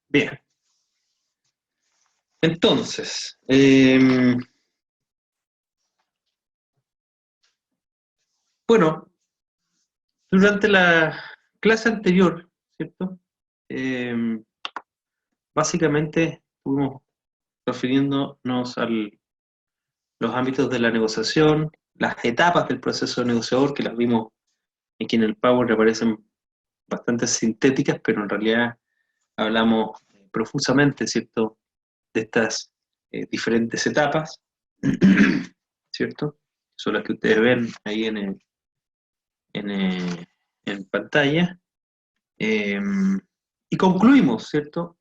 Bien, entonces, bueno, durante la clase anterior, ¿cierto? Em, Básicamente estuvimos refiriéndonos a los ámbitos de la negociación, las etapas del proceso negociador, que las vimos aquí en el Power, aparecen bastante sintéticas, pero en realidad hablamos profusamente, ¿cierto?, de estas diferentes etapas, ¿cierto? Son las que ustedes ven ahí en pantalla. Eh, y concluimos, ¿cierto?,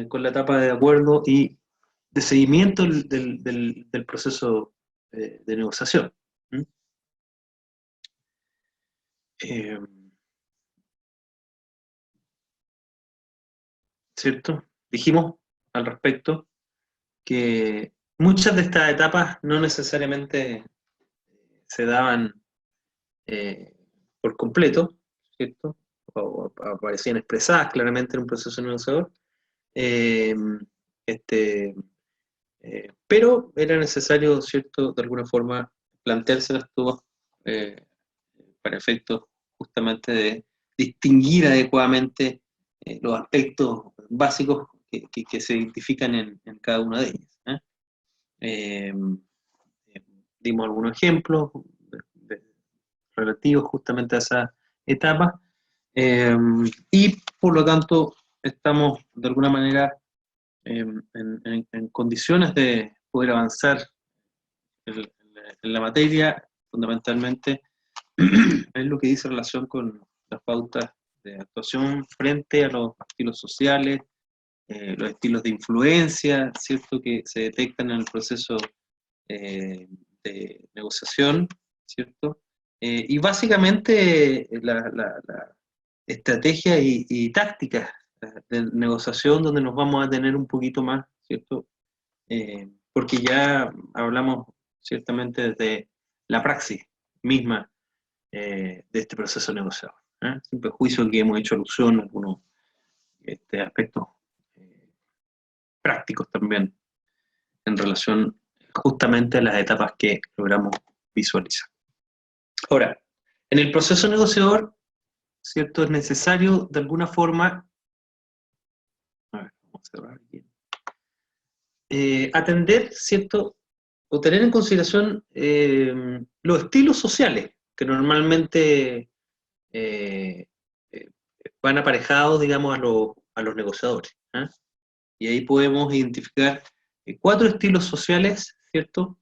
con la etapa de acuerdo y de seguimiento del proceso de negociación. ¿Mm? Eh, ¿Cierto? Dijimos al respecto que muchas de estas etapas no necesariamente se daban eh, por completo, ¿cierto? O aparecían expresadas claramente en un proceso negociador, eh, este, pero era necesario, ¿cierto?, de alguna forma planteárselas todas eh, para efectos justamente de distinguir adecuadamente los aspectos básicos que se identifican en cada una de ellas. Eh, Dimos algunos ejemplos relativos justamente a esa etapa y por lo tanto estamos de alguna manera en condiciones de poder avanzar en la materia, fundamentalmente es lo que dice relación con las pautas de actuación frente a los estilos sociales, los estilos de influencia, ¿cierto?, que se detectan en el proceso de negociación, ¿cierto? Y básicamente la estrategia y tácticas de negociación donde nos vamos a tener un poquito más, ¿cierto? Porque ya hablamos ciertamente desde la praxis misma de este proceso negociador. Sin perjuicio que hemos hecho alusión a algunos aspectos eh, prácticos también en relación justamente a las etapas que logramos visualizar. Ahora, en el proceso negociador, ¿cierto?, es necesario de alguna forma, a ver, vamos a cerrar aquí, atender, ¿cierto?, o tener en consideración los estilos sociales que normalmente eh, eh, van aparejados, digamos, a los negociadores. Y ahí podemos identificar cuatro estilos sociales, ¿cierto?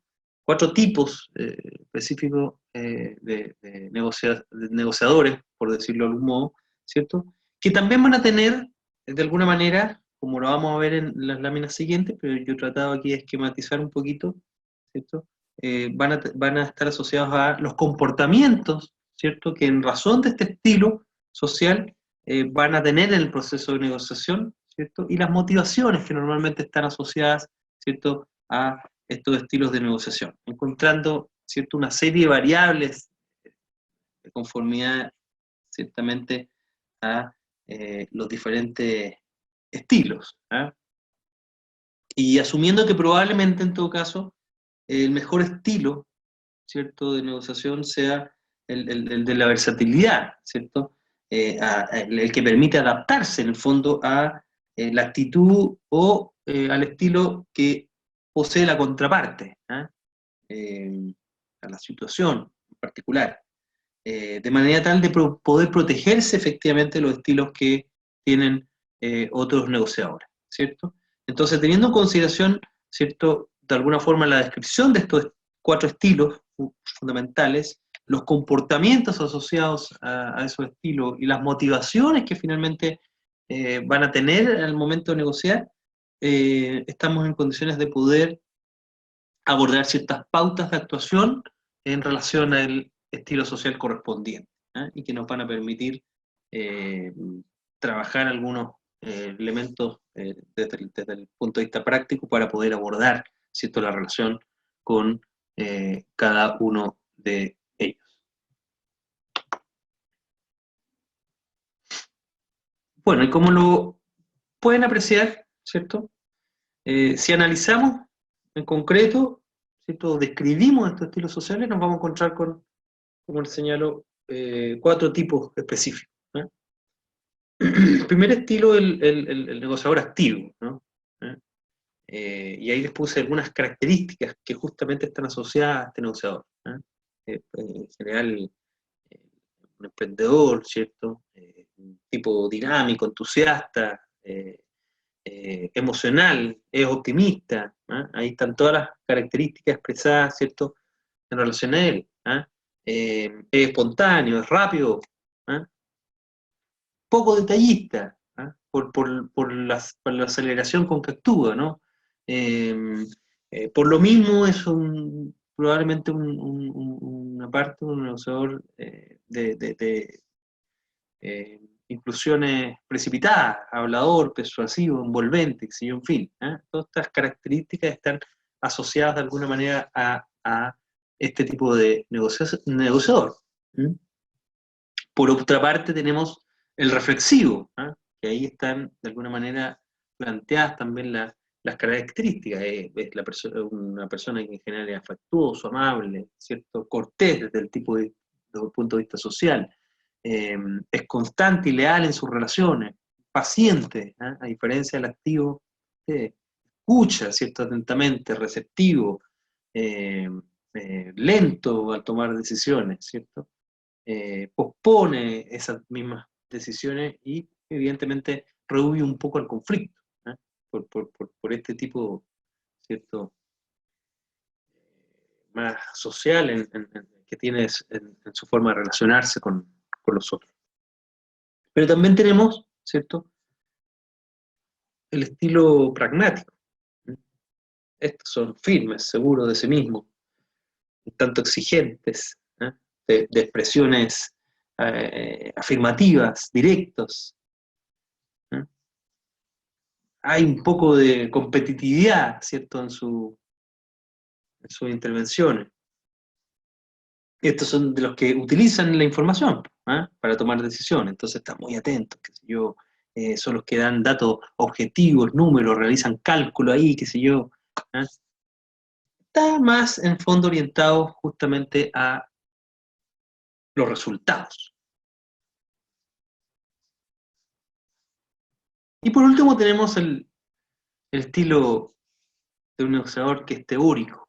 Cuatro tipos específicos de negociadores, por decirlo de algún modo, ¿cierto? Que también van a tener, de alguna manera, como lo vamos a ver en las láminas siguientes, pero yo he tratado aquí de esquematizar un poquito, ¿cierto? Van a estar asociados a los comportamientos, ¿cierto?, que en razón de este estilo social van a tener en el proceso de negociación, ¿cierto? Y las motivaciones que normalmente están asociadas, ¿cierto?, a estos estilos de negociación, encontrando, ¿cierto?, una serie de variables de conformidad, ciertamente, a los diferentes estilos. Y asumiendo que probablemente, en todo caso, el mejor estilo, ¿cierto?, de negociación sea el de la versatilidad, ¿cierto? El que permite adaptarse, en el fondo, a la actitud o al estilo que posee la contraparte, a la situación en particular, de manera tal de poder protegerse efectivamente de los estilos que tienen otros negociadores, ¿cierto? Entonces, teniendo en consideración, ¿cierto?, de alguna forma la descripción de estos cuatro estilos fundamentales, los comportamientos asociados a esos estilos y las motivaciones que finalmente van a tener al momento de negociar, estamos en condiciones de poder abordar ciertas pautas de actuación en relación al estilo social correspondiente, y que nos van a permitir eh, trabajar algunos elementos desde el punto de vista práctico para poder abordar, ¿cierto?, la relación con cada uno de ellos. Bueno, y como lo pueden apreciar, ¿cierto? Si analizamos en concreto, ¿cierto? Describimos estos estilos sociales, nos vamos a encontrar con, como les señalo, 4 tipos específicos. El primer estilo es el negociador activo, ¿no? Y ahí les puse algunas características que justamente están asociadas a este negociador. En general, un emprendedor, ¿cierto? Un tipo dinámico, entusiasta, emocional, es optimista. Ahí están todas las características expresadas, ¿cierto? En relación a él. Es espontáneo, es rápido, ¿ah? Poco detallista, por la aceleración con que actúa, ¿no? Eh, por lo mismo es probablemente una parte, un negociador de inclusiones precipitadas, hablador, persuasivo, envolvente, en fin. Todas estas características están asociadas de alguna manera a este tipo de negociador. Por otra parte tenemos el reflexivo, que ahí están de alguna manera planteadas también las características. Es una persona que en general es afectuoso, amable, ¿cierto? Cortés desde desde el punto de vista social, es constante y leal en sus relaciones, paciente, a diferencia del activo, escucha, ¿cierto? Atentamente, receptivo, eh, lento al tomar decisiones, ¿cierto? Pospone esas mismas decisiones y evidentemente rehuye un poco el conflicto, por este tipo, ¿cierto? Más social que tiene en su forma de relacionarse con los otros. Pero también tenemos, ¿cierto? El estilo pragmático. Estos son firmes, seguros de sí mismos, un tanto exigentes, de expresiones afirmativas, directos. Hay un poco de competitividad, ¿cierto?, en sus intervenciones. Estos son de los que utilizan la información para tomar decisiones, entonces están muy atentos, qué sé yo, son los que dan datos objetivos, números, realizan cálculo ahí, qué sé yo. Está más en fondo orientado justamente a los resultados. Y por último tenemos el estilo de un negociador que es teórico,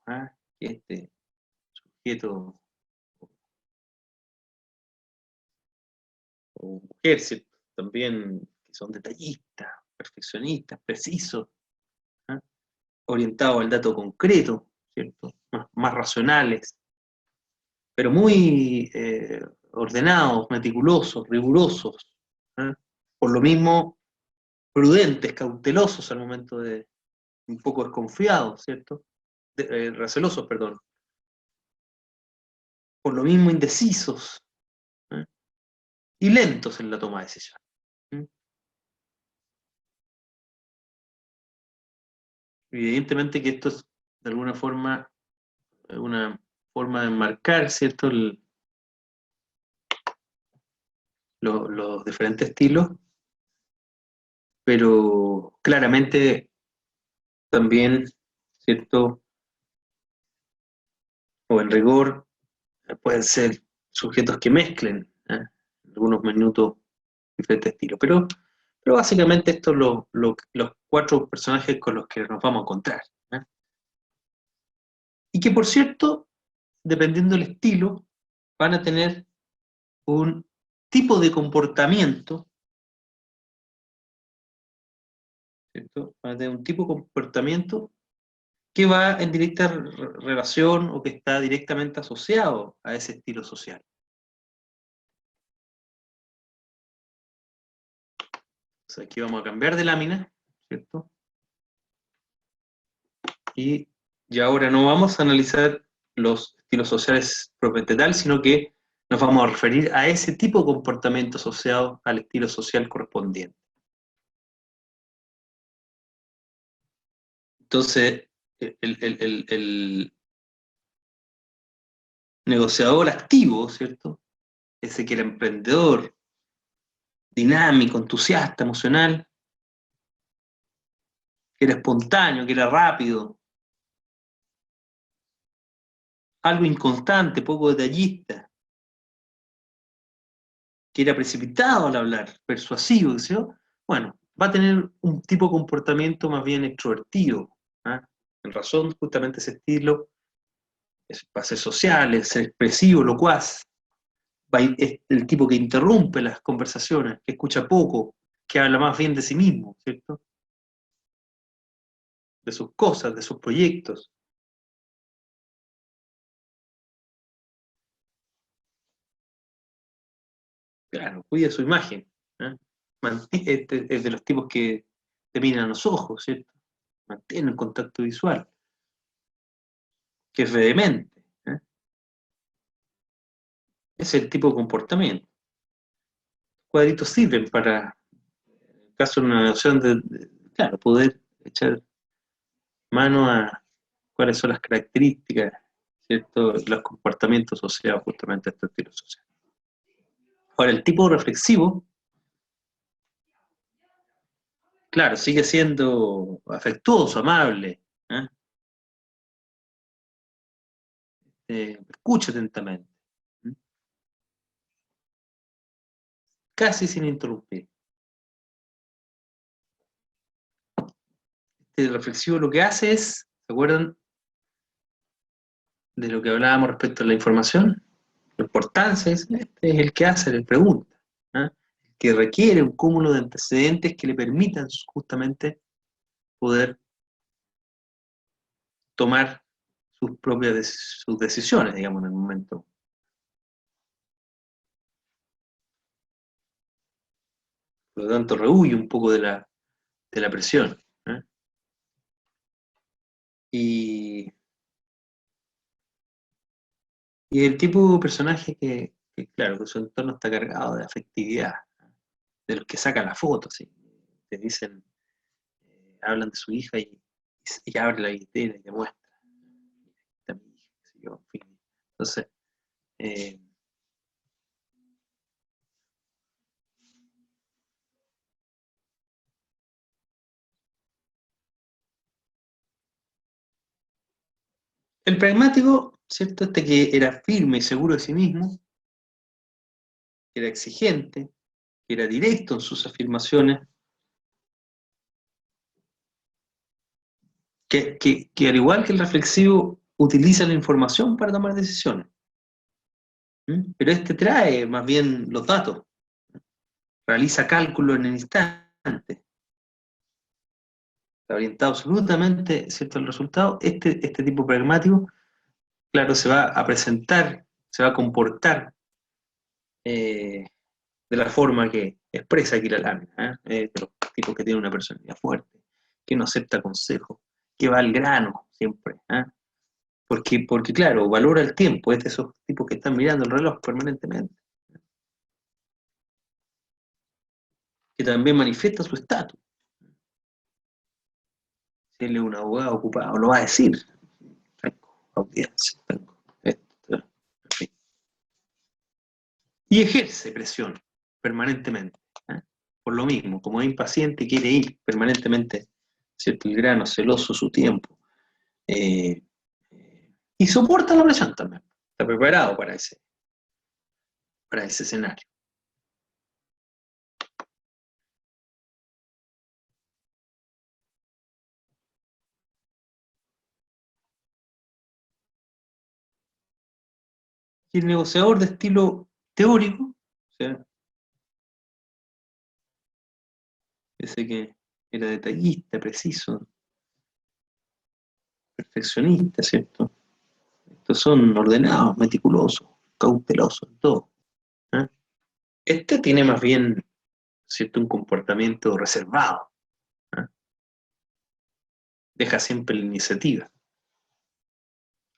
que este sujeto o mujer, ¿cierto? También que son detallistas, perfeccionistas, precisos, orientados al dato concreto, ¿cierto? Más racionales, pero muy ordenados, meticulosos, rigurosos, por lo mismo prudentes, cautelosos al momento de, un poco desconfiados, ¿cierto? Recelosos, perdón. Por lo mismo indecisos, y lentos en la toma de decisiones. Evidentemente que esto es, de alguna forma, una forma de enmarcar, ¿cierto?, los diferentes estilos, pero claramente también, ¿cierto?, o en rigor, pueden ser sujetos que mezclen en algunos minutos diferentes estilos. Pero básicamente estos son los 4 personajes con los que nos vamos a encontrar. Y que, por cierto, dependiendo del estilo, van a tener un tipo de comportamiento, ¿cierto? Van a tener un tipo de comportamiento que va en directa relación o que está directamente asociado a ese estilo social. Entonces aquí vamos a cambiar de lámina, ¿cierto? Y ahora no vamos a analizar los estilos sociales propiamente tal, sino que nos vamos a referir a ese tipo de comportamiento asociado al estilo social correspondiente. Entonces, el negociador activo, ¿cierto? Ese que era emprendedor, dinámico, entusiasta, emocional, que era espontáneo, que era rápido, algo inconstante, poco detallista, que era precipitado al hablar, persuasivo, ¿sí? Bueno, va a tener un tipo de comportamiento más bien extrovertido, ¿ah? En razón, justamente ese estilo, va a ser social, es ser expresivo, locuaz, es el tipo que interrumpe las conversaciones, que escucha poco, que habla más bien de sí mismo, ¿cierto? De sus cosas, de sus proyectos. Claro, cuida su imagen. ¿Eh? Es de los tipos que te miran a los ojos, ¿cierto? Mantiene el contacto visual, que es vehemente. ¿Eh? Es el tipo de comportamiento. Cuadritos sirven para, en el caso de una negociación, claro, poder echar mano a cuáles son las características, ¿cierto? Los comportamientos asociados justamente a este estilo social. Ahora, el tipo reflexivo, claro, sigue siendo afectuoso, amable, ¿eh? Escucha atentamente, ¿eh? Casi sin interrumpir. Este reflexivo lo que hace es, ¿se acuerdan de lo que hablábamos respecto a la información? La importancia es, este es el que hace, le pregunta, ¿eh? Que requiere un cúmulo de antecedentes que le permitan justamente poder tomar sus propias sus decisiones, digamos, en el momento. Por lo tanto, rehuye un poco de la presión, ¿eh? Y, y el tipo de personaje claro, que su entorno está cargado de afectividad, de los que sacan la foto, ¿sí? Te dicen, hablan de su hija y abre la billetera y te muestra, esta es mi hija, qué sé yo, en fin. Entonces, eh, el pragmático, ¿cierto? Este que era firme y seguro de sí mismo, que era exigente, que era directo en sus afirmaciones, que al igual que el reflexivo, utiliza la información para tomar decisiones. ¿Mm? Pero este trae más bien los datos, realiza cálculos en el instante, está orientado absolutamente, ¿cierto?, al resultado. Este tipo pragmático, claro, se va a presentar, se va a comportar eh, de la forma que expresa aquí la lámina, ¿eh? De los tipos que tienen una personalidad fuerte, que no acepta consejos, que va al grano siempre, ¿eh? Porque, claro, valora el tiempo, es de esos tipos que están mirando el reloj permanentemente, que también manifiesta su estatus. Si él es un abogado ocupado, lo va a decir. Tengo audiencia, tengo esto, en fin. Y ejerce presión permanentemente, ¿eh? Por lo mismo, como es impaciente, quiere ir permanentemente, ¿cierto? El grano, celoso su tiempo. Eh, y soporta la presión también. Está preparado para ese escenario. Y el negociador de estilo teórico, o sea, ese que era detallista, preciso, perfeccionista, ¿cierto? Estos son ordenados, meticulosos, cautelosos, todo, ¿eh? Este tiene más bien, ¿cierto?, un comportamiento reservado, ¿eh? Deja siempre la iniciativa.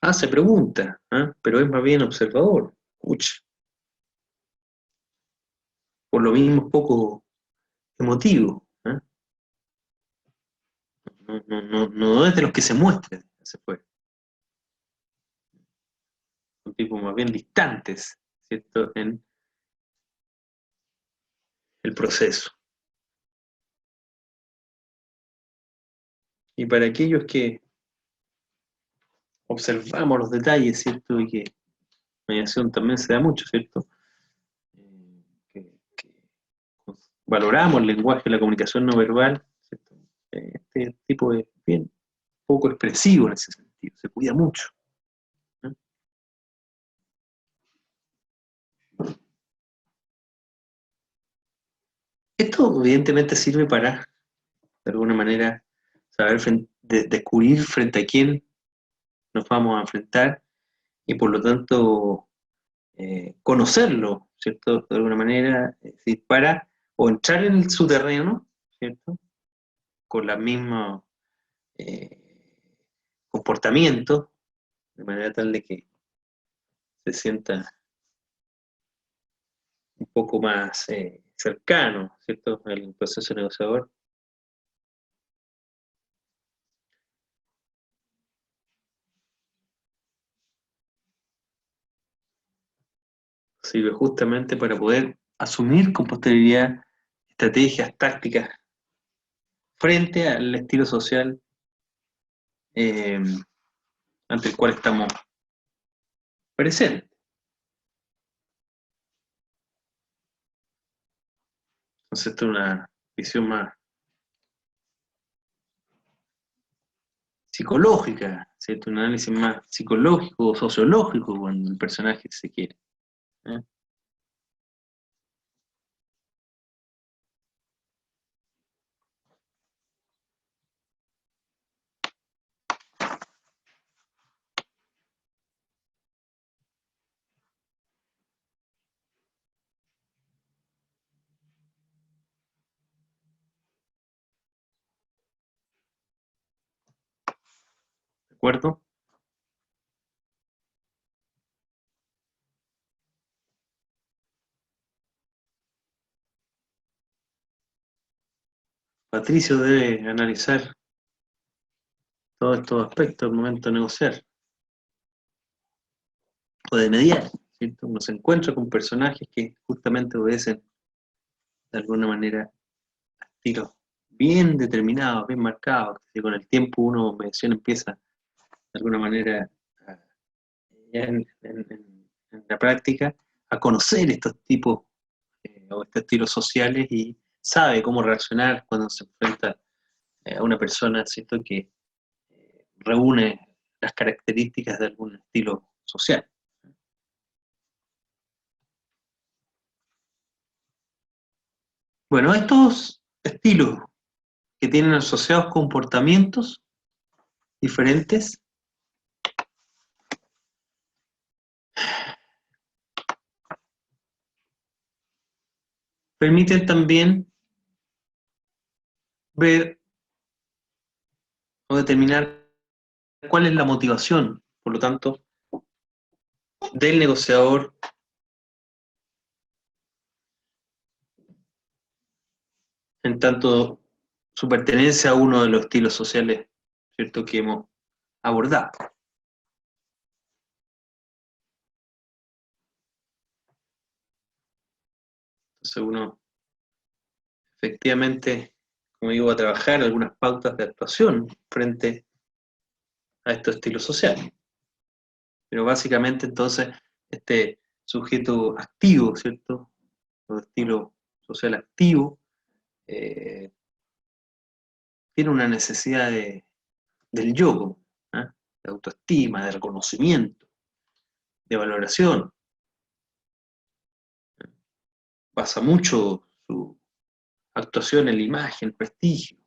Hace preguntas, ¿eh? Pero es más bien observador, escucha. Por lo mismo es poco emotivo, ¿eh? No es de los que se muestran, se fue. Son tipos más bien distantes, ¿cierto?, en el proceso. Y para aquellos que observamos los detalles, ¿cierto? Y que la mediación también se da mucho, ¿cierto? Que valoramos el lenguaje, la comunicación no verbal, ¿cierto? Este tipo es bien poco expresivo en ese sentido, se cuida mucho, ¿no? Esto evidentemente sirve para, de alguna manera, saber descubrir frente a quién nos vamos a enfrentar y por lo tanto conocerlo, ¿cierto? De alguna manera, es decir, para o entrar en su terreno, ¿cierto? Con la misma comportamiento, de manera tal de que se sienta un poco más cercano, ¿cierto? Al proceso negociador. Sirve justamente para poder asumir con posterioridad estrategias, tácticas frente al estilo social eh, ante el cual estamos presentes. Entonces, esto es una visión más psicológica, ¿cierto? Un análisis más psicológico o sociológico cuando el personaje se quiere, ¿eh? ¿De acuerdo? Patricio debe analizar todos estos aspectos al momento de negociar o de mediar, ¿cierto? Uno se encuentra con personajes que justamente obedecen de alguna manera estilos bien determinados, bien marcados, que con el tiempo uno mediación empieza de alguna manera ya en la práctica a conocer estos tipos o estos estilos sociales y sabe cómo reaccionar cuando se enfrenta a una persona, ¿cierto?, que reúne las características de algún estilo social. Bueno, estos estilos que tienen asociados comportamientos diferentes permiten también ver o determinar cuál es la motivación, por lo tanto, del negociador en tanto su pertenencia a uno de los estilos sociales, ¿cierto?, que hemos abordado. Entonces uno efectivamente, como digo, va a trabajar algunas pautas de actuación frente a estos estilos sociales. Pero básicamente entonces este sujeto activo, ¿cierto?, o estilo social activo, eh, tiene una necesidad del yo, ¿eh?, de autoestima, de reconocimiento, de valoración. Basa mucho su actuación en la imagen, el prestigio,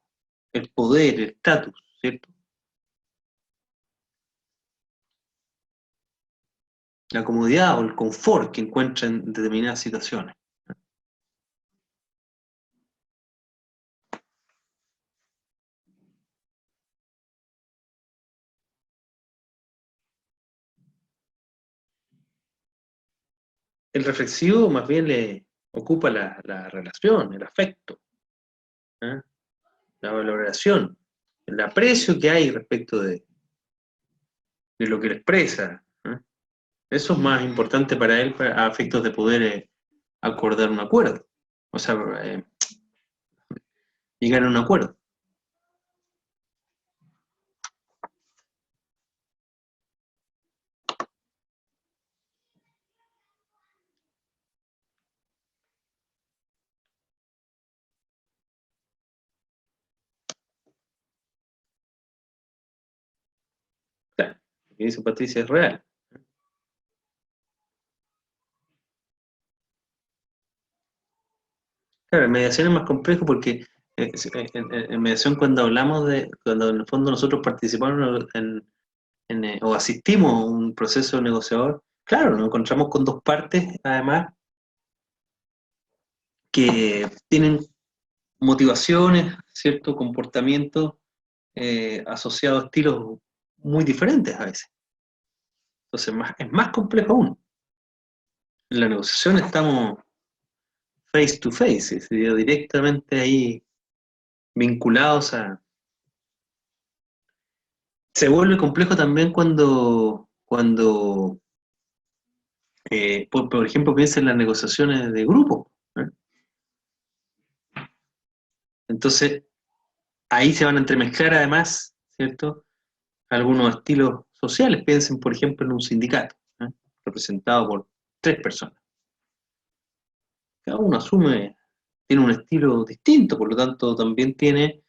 el poder, el estatus, ¿cierto? La comodidad o el confort que encuentra en determinadas situaciones. El reflexivo más bien le ocupa la relación, el afecto, ¿eh?, la valoración, el aprecio que hay respecto de lo que le expresa, ¿eh? Eso es más importante para él a efectos de poder acordar un acuerdo, o sea, llegar a un acuerdo. Lo que dice Patricia es real. Claro, en mediación es más complejo porque en mediación cuando en el fondo nosotros participamos o asistimos a un proceso negociador, claro, nos encontramos con dos partes, además, que tienen motivaciones, cierto comportamiento asociado a estilos muy diferentes a veces. Entonces es más complejo aún. En la negociación estamos face to face, es decir, directamente ahí vinculados a... Se vuelve complejo también cuando por ejemplo, piensa en las negociaciones de grupo. ¿Eh? Entonces, ahí se van a entremezclar además, ¿cierto? Algunos estilos sociales. Piensen, por ejemplo, en un sindicato, ¿eh? Representado por 3 personas. Cada uno tiene un estilo distinto, por lo tanto, también tiene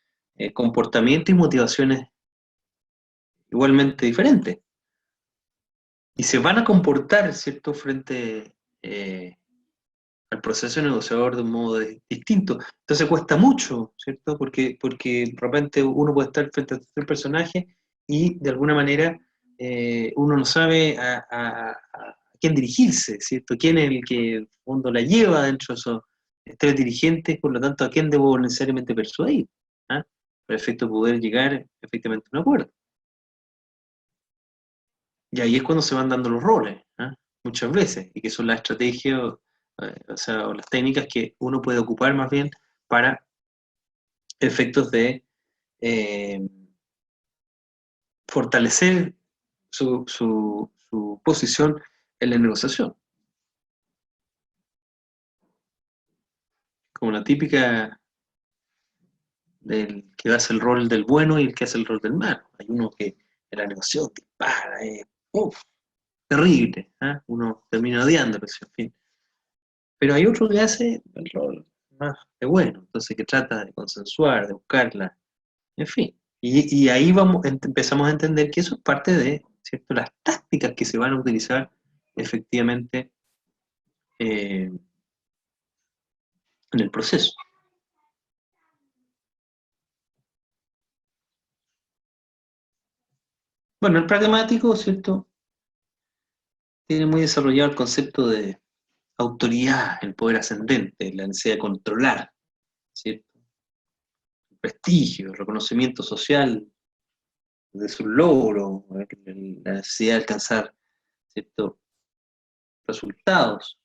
comportamientos y motivaciones igualmente diferentes. Y se van a comportar, ¿cierto?, frente al proceso negociador de un modo distinto. Entonces cuesta mucho, ¿cierto? Porque de repente uno puede estar frente a 3 personajes y de alguna manera uno no sabe a quién dirigirse, ¿cierto? ¿Quién es el que en el fondo la lleva dentro de esos 3 dirigentes? Por lo tanto, ¿a quién debo necesariamente persuadir? ¿Ah? Para efecto de poder llegar efectivamente a un acuerdo. Y ahí es cuando se van dando los roles, ¿ah? Muchas veces, y que son las estrategias, o sea, o las técnicas que uno puede ocupar más bien para efectos de eh, fortalecer su posición en la negociación. Como la típica del que hace el rol del bueno y el que hace el rol del malo. Hay uno que en la negociación dispara, terrible, ¿ah? Uno termina odiándolo, en fin. Pero hay otro que hace el rol más de bueno, entonces que trata de consensuar, de buscarla, en fin. Y ahí empezamos a entender que eso es parte de, ¿cierto?, las tácticas que se van a utilizar efectivamente eh, en el proceso. Bueno, el pragmático, ¿cierto?, tiene muy desarrollado el concepto de autoridad, el poder ascendente, la necesidad de controlar, ¿cierto? El prestigio, el reconocimiento social de sus logros, la necesidad de alcanzar, ¿cierto?, resultados.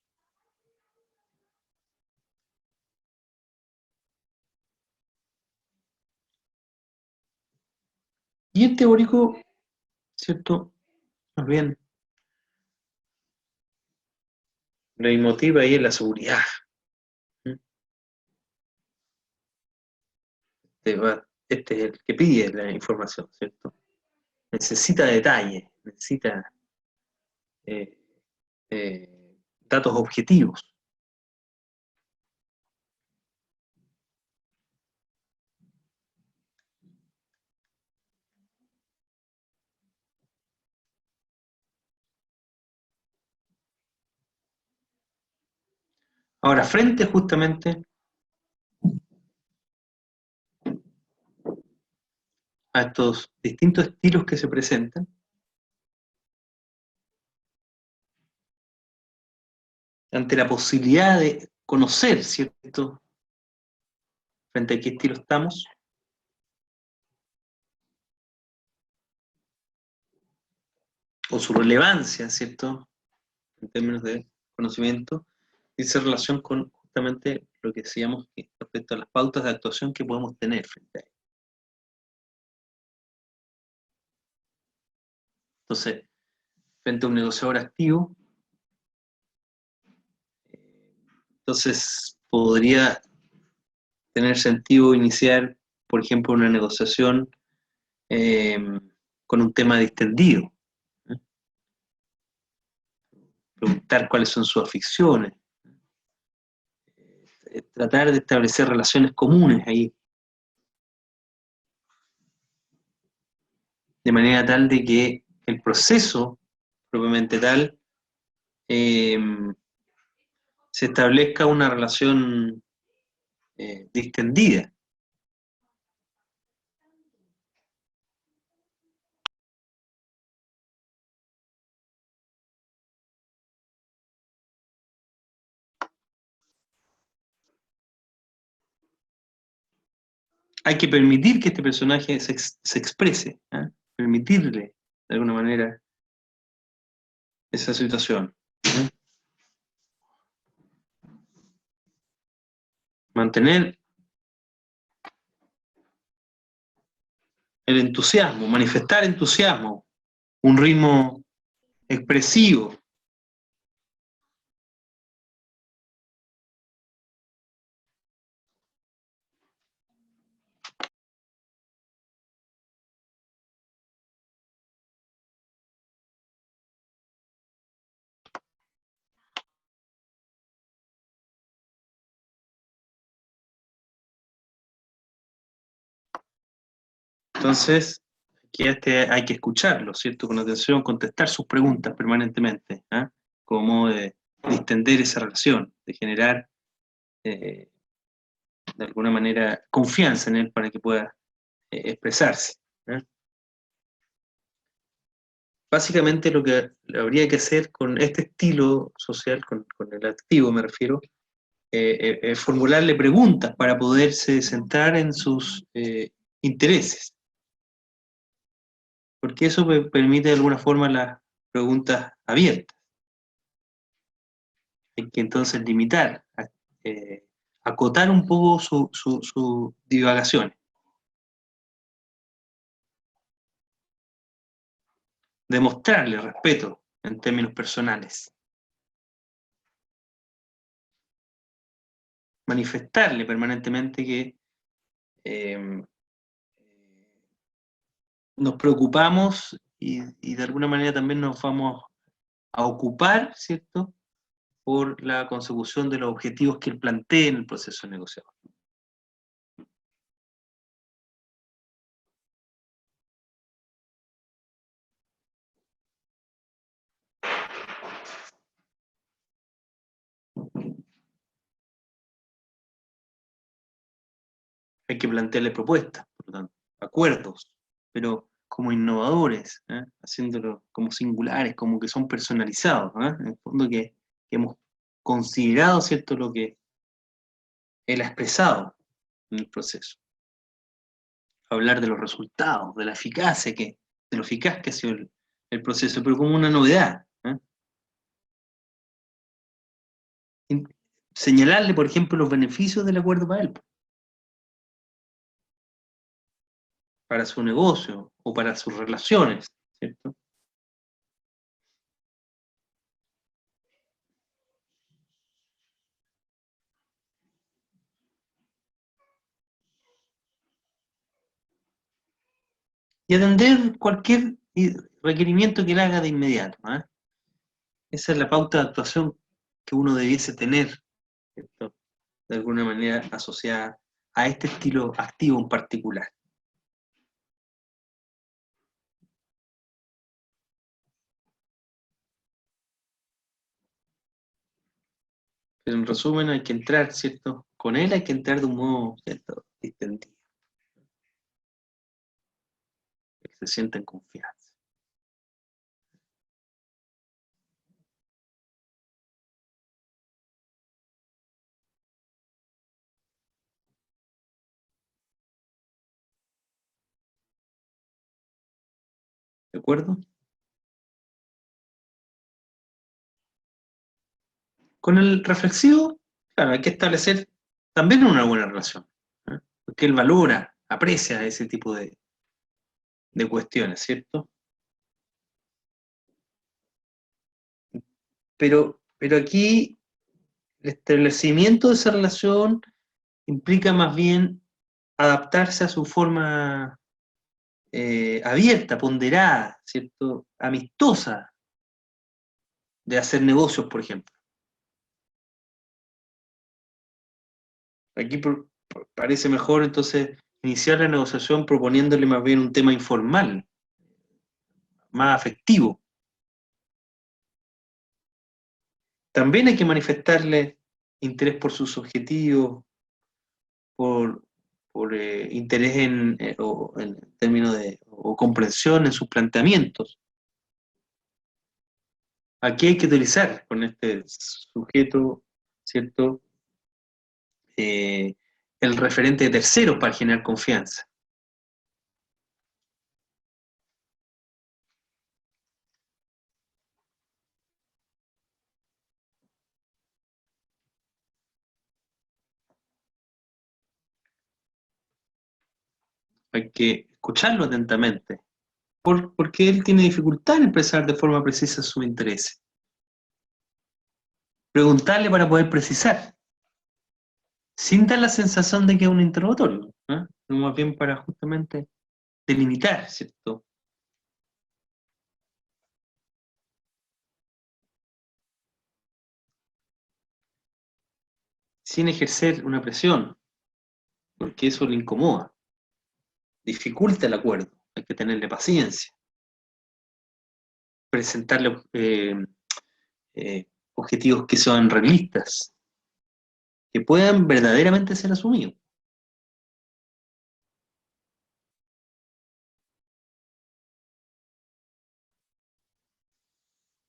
Y el teórico, ¿cierto?, más bien, le motiva ahí en la seguridad. Este es el que pide la información, ¿cierto? Necesita detalles, necesita eh, eh, datos objetivos. Ahora, frente justamente a estos distintos estilos que se presentan, ante la posibilidad de conocer, ¿cierto?, frente a qué estilo estamos, o su relevancia, ¿cierto?, en términos de conocimiento, dice relación con justamente lo que decíamos respecto a las pautas de actuación que podemos tener frente a ello. Entonces, frente a un negociador activo, entonces podría tener sentido iniciar, por ejemplo, una negociación eh, con un tema distendido, ¿eh? Preguntar cuáles son sus aficiones, tratar de establecer relaciones comunes ahí, de manera tal de que el proceso propiamente tal se establezca una relación distendida. Hay que permitir que este personaje se exprese, ¿eh? Permitirle, de alguna manera, esa situación. ¿Eh? Mantener el entusiasmo, manifestar entusiasmo, un ritmo expresivo. Entonces, hay que escucharlo, ¿cierto? Con atención, contestar sus preguntas permanentemente, ¿eh? Como modo de distender esa relación, de generar, de alguna manera, confianza en él para que pueda expresarse. ¿Eh? Básicamente lo que habría que hacer con este estilo social, con el activo me refiero, formularle preguntas para poderse centrar en sus intereses, porque eso permite de alguna forma las preguntas abiertas. Hay que entonces limitar, acotar un poco su divagación, demostrarle respeto en términos personales, manifestarle permanentemente que eh, nos preocupamos y de alguna manera también nos vamos a ocupar, ¿cierto?, por la consecución de los objetivos que él plantea en el proceso negociador. Hay que plantearle propuestas, por lo tanto, acuerdos, pero como innovadores, ¿eh? Haciéndolo como singulares, como que son personalizados, ¿eh? En el fondo que hemos considerado, ¿cierto?, lo que él ha expresado en el proceso. Hablar de los resultados, de la eficacia de lo eficaz que ha sido el proceso, pero como una novedad. ¿Eh? Señalarle, por ejemplo, los beneficios del acuerdo para él, para su negocio o para sus relaciones, ¿cierto? Y atender cualquier requerimiento que él haga de inmediato. ¿Eh? Esa es la pauta de actuación que uno debiese tener, ¿cierto?, de alguna manera asociada a este estilo activo en particular. Pero en resumen hay que entrar, ¿cierto? Con él hay que entrar de un modo, ¿cierto?, distendido, que se sienta en confianza. ¿De acuerdo? Con el reflexivo, claro, hay que establecer también una buena relación, ¿eh? Porque él valora, aprecia ese tipo de cuestiones, ¿cierto? Pero aquí el establecimiento de esa relación implica más bien adaptarse a su forma abierta, ponderada, ¿cierto?, amistosa de hacer negocios, por ejemplo. Aquí parece mejor entonces iniciar la negociación proponiéndole más bien un tema informal, más afectivo. También hay que manifestarle interés por sus objetivos, por interés en términos de o comprensión en sus planteamientos. Aquí hay que utilizar con este sujeto, ¿cierto? El referente de terceros para generar confianza. Hay que escucharlo atentamente, porque él tiene dificultad en expresar de forma precisa sus intereses. Preguntarle para poder precisar, sin dar la sensación de que es un interrogatorio, ¿eh? Más bien para justamente delimitar, ¿cierto? Sin ejercer una presión, porque eso le incomoda, dificulta el acuerdo, hay que tenerle paciencia, presentarle objetivos que sean realistas, que puedan verdaderamente ser asumidos.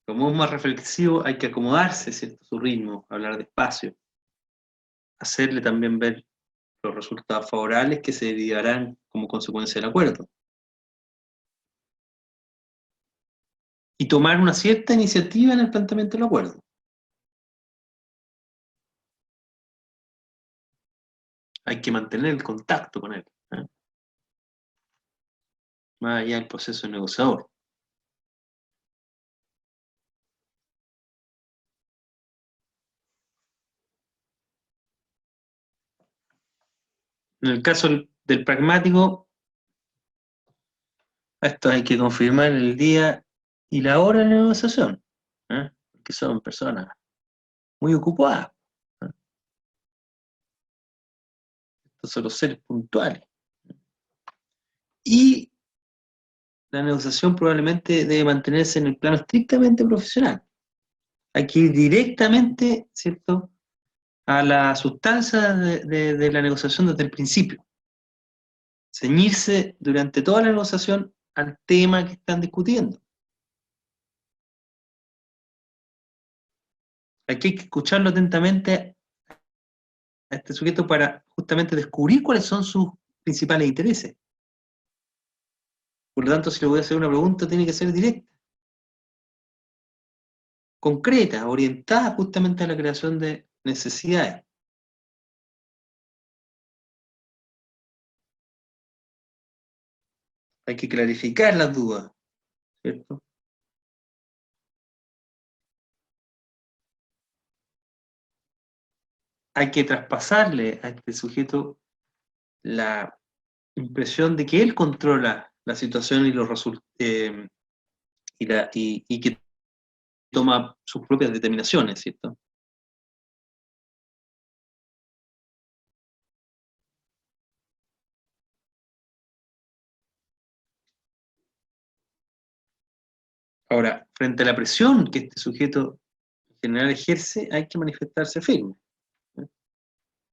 Como es más reflexivo, hay que acomodarse, ¿cierto? A su ritmo, hablar despacio, hacerle también ver los resultados favorables que se derivarán como consecuencia del acuerdo. Y tomar una cierta iniciativa en el planteamiento del acuerdo. Hay que mantener el contacto con él, ¿eh? Más allá del proceso negociador. En el caso del pragmático, esto hay que confirmar el día y la hora de la negociación, ¿eh? Porque son personas muy ocupadas. ¿Eh? Estos son los seres puntuales. Y la negociación probablemente debe mantenerse en el plano estrictamente profesional. Hay que ir directamente, ¿cierto?, a la sustancia de la negociación desde el principio. Ceñirse durante toda la negociación al tema que están discutiendo. Aquí hay que escucharlo atentamente a este sujeto para justamente descubrir cuáles son sus principales intereses. Por lo tanto, si le voy a hacer una pregunta, tiene que ser directa, concreta, orientada justamente a la creación de necesidades. Hay que clarificar las dudas, ¿cierto? Hay que traspasarle a este sujeto la impresión de que él controla la situación y los y que toma sus propias determinaciones, ¿cierto? Ahora, frente a la presión que este sujeto en general ejerce, hay que manifestarse firme, ¿eh?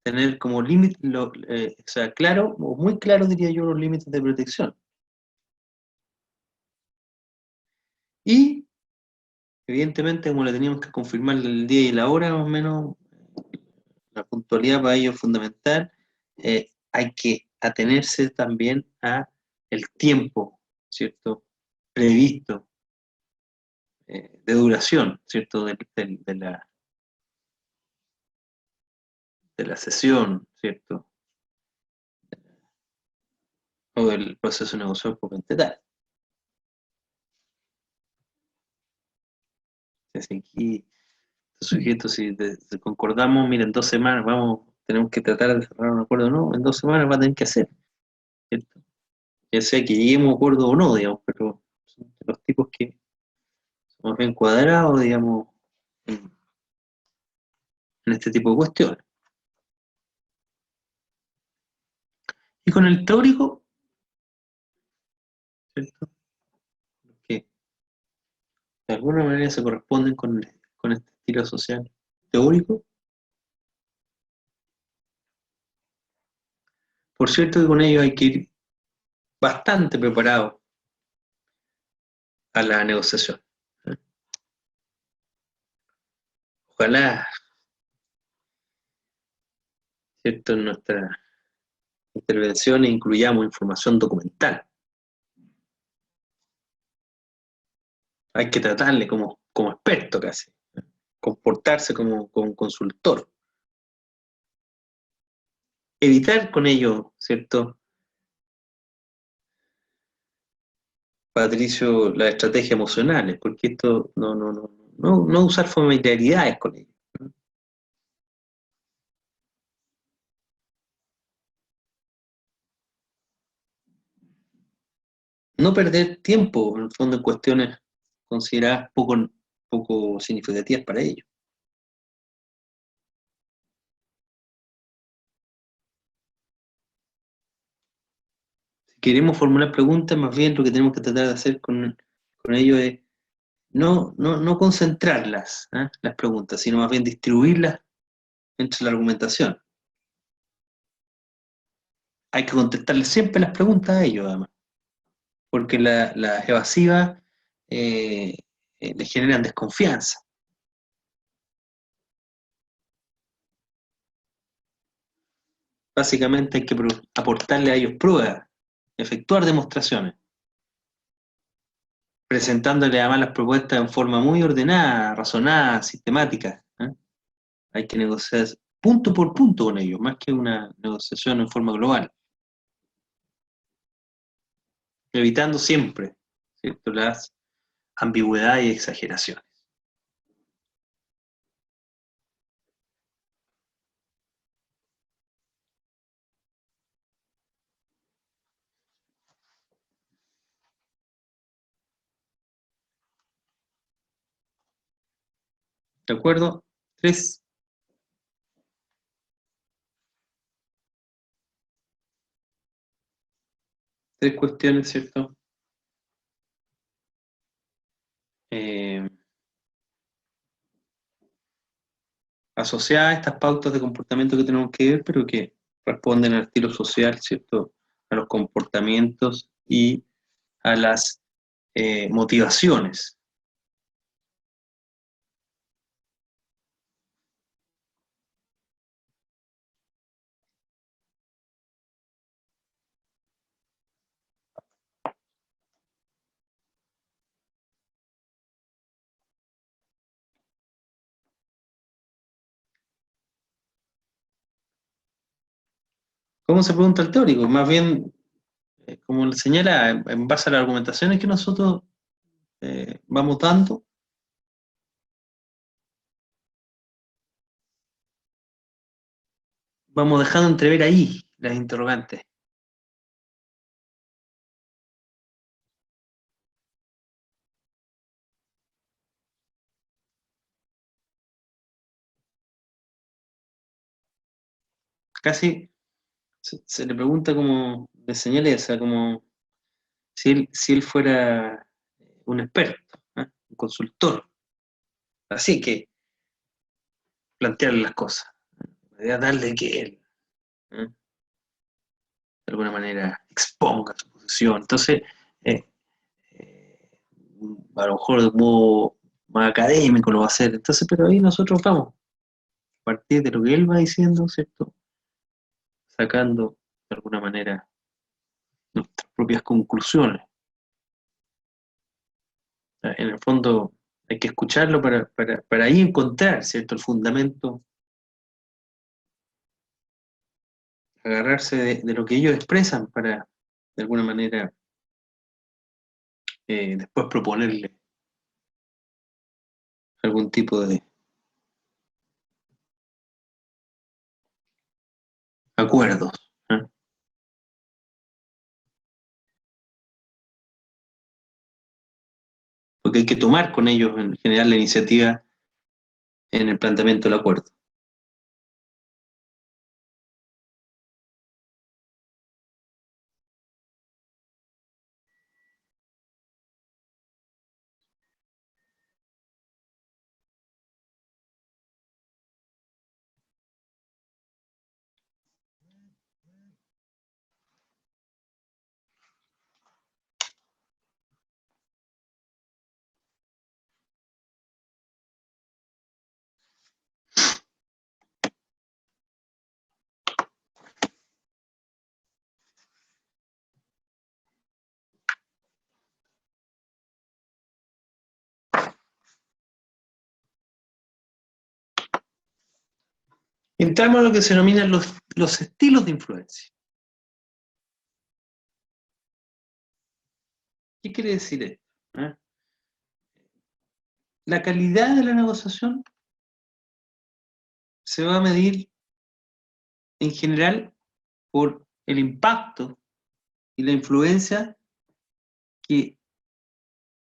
Tener como límite, o sea, claro, o muy claro diría yo, los límites de protección. Y, evidentemente, como le teníamos que confirmar el día y la hora, más o menos, la puntualidad para ello es fundamental, hay que atenerse también a el tiempo, ¿cierto?, previsto, de duración, ¿cierto?, de la sesión, ¿cierto?, o del proceso negociador propiamente tal. Así aquí, estos sujetos, si concordamos, mira, en 2 semanas tenemos que tratar de cerrar un acuerdo, no, en 2 semanas va a tener que hacer, ¿cierto? Ya sea que lleguemos a un acuerdo o no, digamos, pero son los tipos que somos bien cuadrados, digamos, en este tipo de cuestiones. Y con el teórico, ¿cierto? Que de alguna manera se corresponden con este estilo social teórico. Por cierto que con ello hay que ir bastante preparado a la negociación. Ojalá, ¿cierto? En nuestra intervención incluyamos información documental. Hay que tratarle como experto casi, comportarse como un consultor. Evitar con ello, ¿cierto, Patricio, las estrategias emocionales? Porque esto no usar familiaridades con ello. No perder tiempo, en el fondo, en cuestiones consideradas poco significativas para ellos. Si queremos formular preguntas, más bien lo que tenemos que tratar de hacer con ellos es no concentrarlas, las preguntas, sino más bien distribuirlas entre la argumentación. Hay que contestarles siempre las preguntas a ellos, además, porque las evasivas eh, les generan desconfianza. Básicamente hay que aportarle a ellos pruebas, efectuar demostraciones, presentándole además las propuestas en forma muy ordenada, razonada, sistemática. Hay que negociar punto por punto con ellos, más que una negociación en forma global, evitando siempre, ¿cierto?, las ambigüedades y exageraciones. ¿De acuerdo? Tres cuestiones, ¿cierto? Eh, Asociadas a estas pautas de comportamiento que tenemos que ver, pero que responden al estilo social, ¿cierto? A los comportamientos y a las motivaciones. ¿Cómo se pregunta el teórico? Más bien, como le señala, en base a las argumentaciones que nosotros vamos dando, vamos dejando entrever ahí las interrogantes. Casi se le pregunta como, le señala, o sea, como si él fuera un experto, un consultor. Así que plantearle las cosas, darle que él, de alguna manera, exponga su posición. Entonces, eh, eh, a lo mejor de modo más académico lo va a hacer. Entonces, pero ahí nosotros vamos, a partir de lo que él va diciendo, ¿cierto? Sacando, de alguna manera, nuestras propias conclusiones. En el fondo, hay que escucharlo para ahí encontrar, ¿cierto?, el fundamento, agarrarse de lo que ellos expresan para, de alguna manera, después proponerle algún tipo de acuerdos. ¿Eh? Porque hay que tomar con ellos en general la iniciativa en el planteamiento del acuerdo. Entramos a lo que se denominan los estilos de influencia. ¿Qué quiere decir esto? ¿Eh? La calidad de la negociación se va a medir en general por el impacto y la influencia que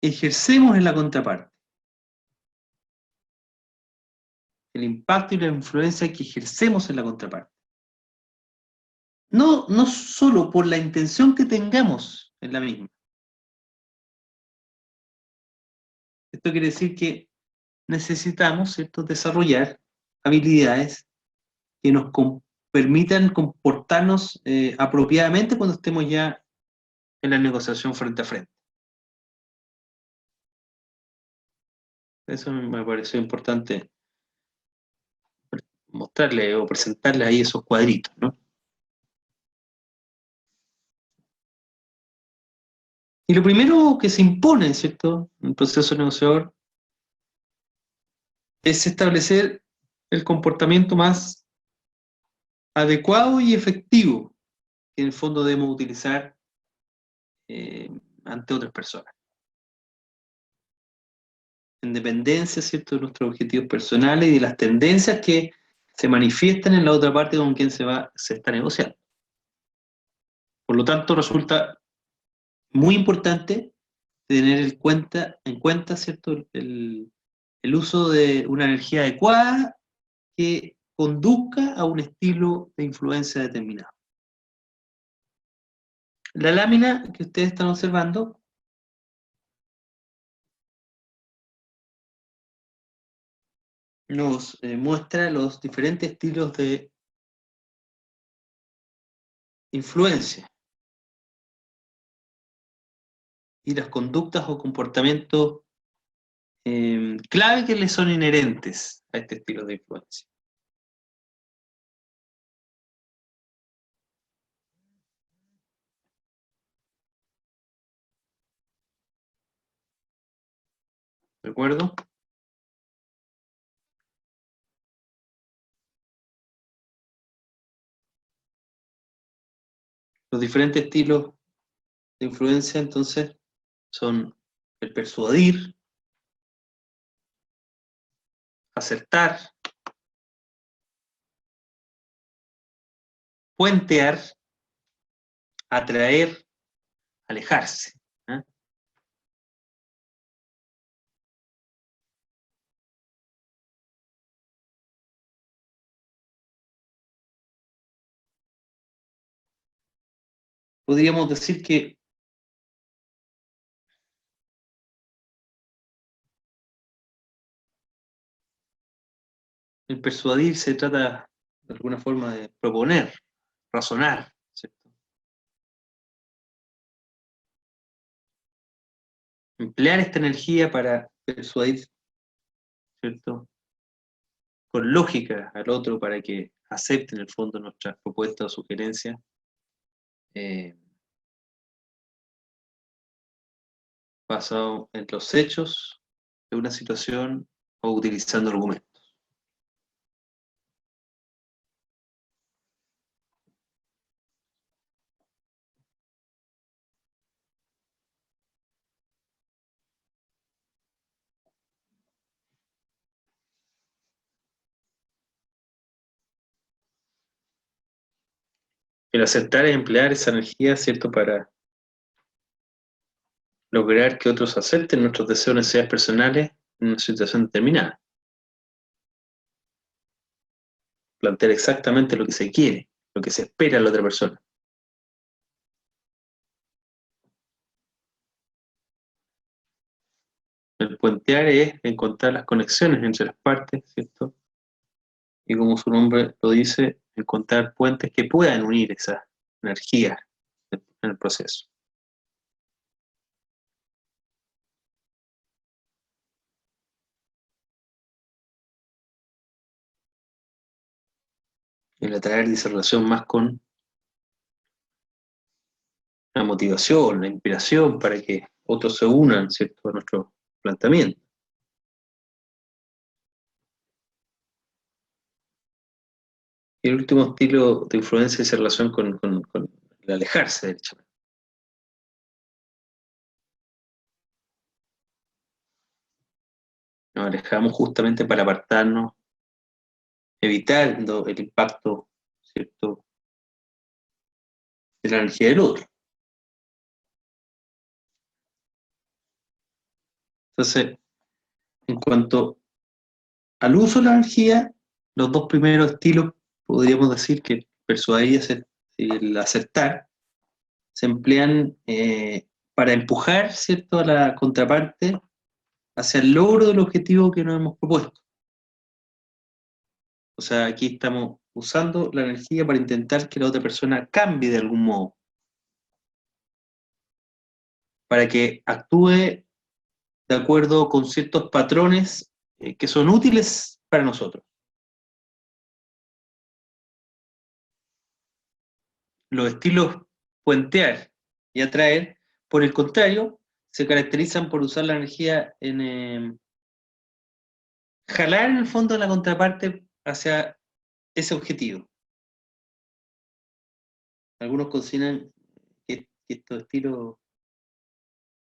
ejercemos en la contraparte. El impacto y la influencia que ejercemos en la contraparte. No solo por la intención que tengamos en la misma. Esto quiere decir que necesitamos, ¿cierto?, desarrollar habilidades que nos permitan comportarnos apropiadamente cuando estemos ya en la negociación frente a frente. Eso me pareció importante mostrarle o presentarle ahí esos cuadritos, ¿no? Y lo primero que se impone, ¿cierto?, en el proceso negociador es establecer el comportamiento más adecuado y efectivo que en el fondo debemos utilizar ante otras personas. En dependencia, ¿cierto?, de nuestros objetivos personales y de las tendencias que se manifiestan en la otra parte con quien se está negociando. Por lo tanto, resulta muy importante tener en cuenta, ¿cierto?, el uso de una energía adecuada que conduzca a un estilo de influencia determinado. La lámina que ustedes están observando nos muestra los diferentes estilos de influencia y las conductas o comportamientos clave que le son inherentes a este estilo de influencia. ¿De acuerdo? Los diferentes estilos de influencia, entonces, son el persuadir, acertar, puentear, atraer, alejarse. ¿Eh? Podríamos decir que el persuadir se trata de alguna forma de proponer, razonar, ¿cierto? Emplear esta energía para persuadir, ¿cierto?, con lógica al otro para que acepte en el fondo nuestras propuestas o sugerencias, basado en los hechos de una situación o utilizando argumentos. El aceptar es emplear esa energía, ¿cierto?, para lograr que otros acepten nuestros deseos o necesidades personales en una situación determinada. Plantear exactamente lo que se quiere, lo que se espera de la otra persona. El puentear es encontrar las conexiones entre las partes, ¿cierto? Y como su nombre lo dice, encontrar puentes que puedan unir esa energía en el proceso. El atraer dice relación más con la motivación, la inspiración para que otros se unan, ¿cierto?, a nuestro planteamiento. Y el último estilo de influencia se relaciona con el alejarse, derechamente. Nos alejamos justamente para apartarnos, evitando el impacto, ¿cierto?, de la energía del otro. Entonces, en cuanto al uso de la energía, los dos primeros estilos, podríamos decir que persuadir y el acertar, se emplean para empujar, ¿cierto?, a la contraparte hacia el logro del objetivo que nos hemos propuesto. O sea, aquí estamos usando la energía para intentar que la otra persona cambie de algún modo, para que actúe de acuerdo con ciertos patrones que son útiles para nosotros. Los estilos puentear y atraer, por el contrario, se caracterizan por usar la energía en jalar en el fondo a la contraparte hacia ese objetivo. Algunos consideran que estos estilos,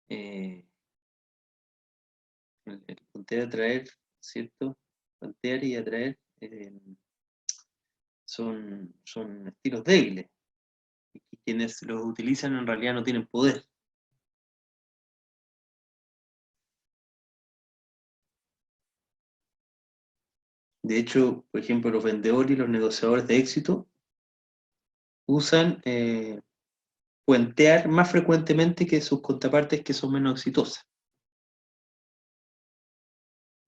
el puentear y atraer, ¿cierto? Puentear y atraer son estilos débiles, y quienes los utilizan en realidad no tienen poder. De hecho, por ejemplo, los vendedores y los negociadores de éxito usan puentear más frecuentemente que sus contrapartes que son menos exitosas.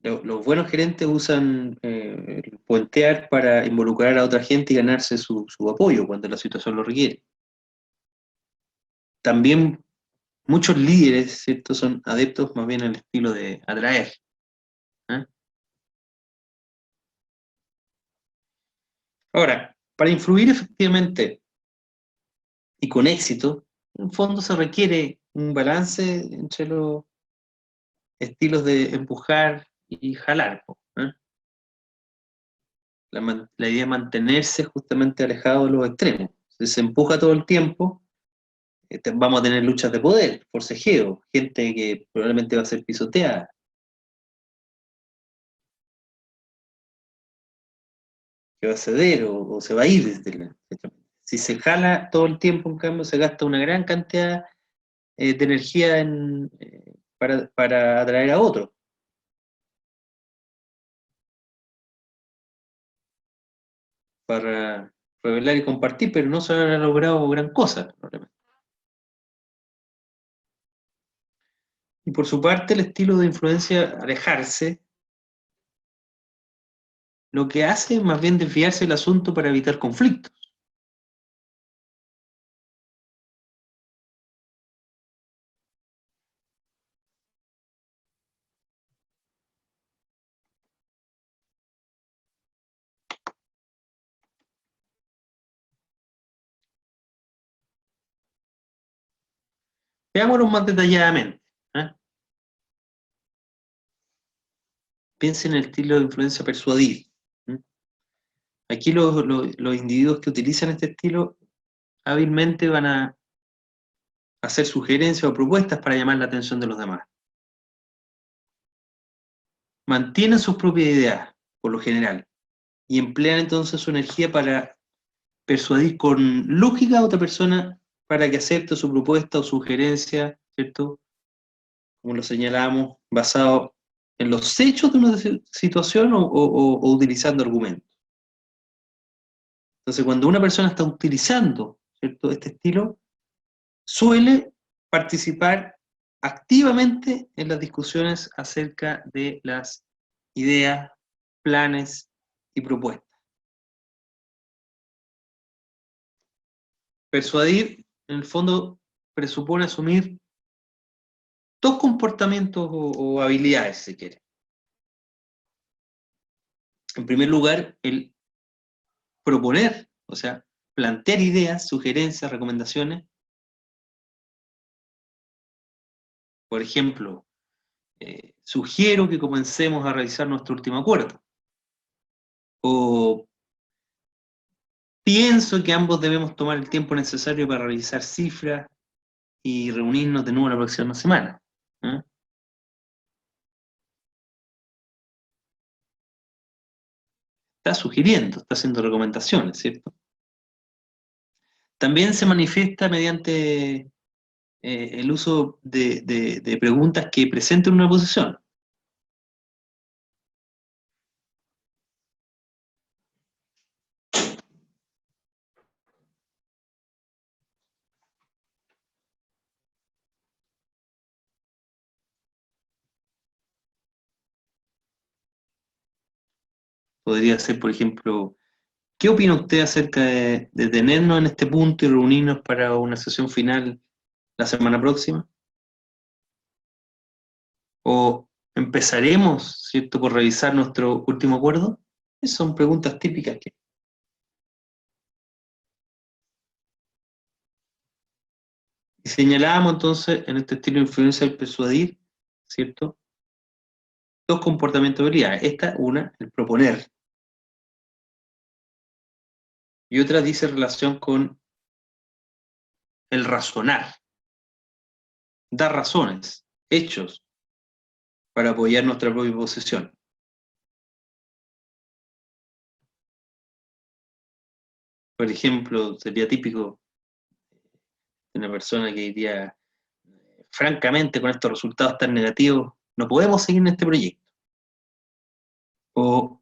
Los buenos gerentes usan el puentear para involucrar a otra gente y ganarse su apoyo cuando la situación lo requiere. También muchos líderes, ¿cierto?, son adeptos más bien al estilo de atraer. ¿Eh? Ahora, para influir efectivamente y con éxito, en fondo se requiere un balance entre los estilos de empujar y jalar. ¿Eh? La idea es mantenerse justamente alejado de los extremos. Si se empuja todo el tiempo, vamos a tener luchas de poder, forcejeo, gente que probablemente va a ser pisoteada. Que va a ceder o se va a ir desde si se jala todo el tiempo, en cambio, se gasta una gran cantidad de energía para atraer a otro, para revelar y compartir, pero no se habrá logrado gran cosa, probablemente. Y por su parte, el estilo de influencia alejarse, lo que hace es más bien desviarse del asunto para evitar conflictos. Veámoslo más detalladamente. ¿Eh? Piensen en el estilo de influencia persuadir. ¿Eh? Aquí los individuos que utilizan este estilo hábilmente van a hacer sugerencias o propuestas para llamar la atención de los demás. Mantienen sus propias ideas, por lo general, y emplean entonces su energía para persuadir con lógica a otra persona para que acepte su propuesta o sugerencia, ¿cierto? Como lo señalamos, basado en los hechos de una situación o utilizando argumentos. Entonces, cuando una persona está utilizando, ¿cierto?, este estilo, suele participar activamente en las discusiones acerca de las ideas, planes y propuestas. Persuadir, en el fondo, presupone asumir dos comportamientos o habilidades, si quiere. En primer lugar, el proponer, o sea, plantear ideas, sugerencias, recomendaciones. Por ejemplo, sugiero que comencemos a revisar nuestro último acuerdo. O Pienso que ambos debemos tomar el tiempo necesario para revisar cifras y reunirnos de nuevo la próxima semana. ¿Eh? Está sugiriendo, está haciendo recomendaciones, ¿cierto? También se manifiesta mediante el uso de preguntas que presenten una posición. Podría ser, por ejemplo, ¿qué opina usted acerca de detenernos en este punto y reunirnos para una sesión final la semana próxima? ¿O empezaremos, ¿cierto?, por revisar nuestro último acuerdo? Esas son preguntas típicas que... Y señalábamos entonces en este estilo de influencia al persuadir, ¿cierto?, dos comportamientos de habilidades. Esta, una, el proponer. Y otra dice relación con el razonar. Dar razones, hechos, para apoyar nuestra propia posición. Por ejemplo, sería típico de una persona que diría, francamente, con estos resultados tan negativos, no podemos seguir en este proyecto. O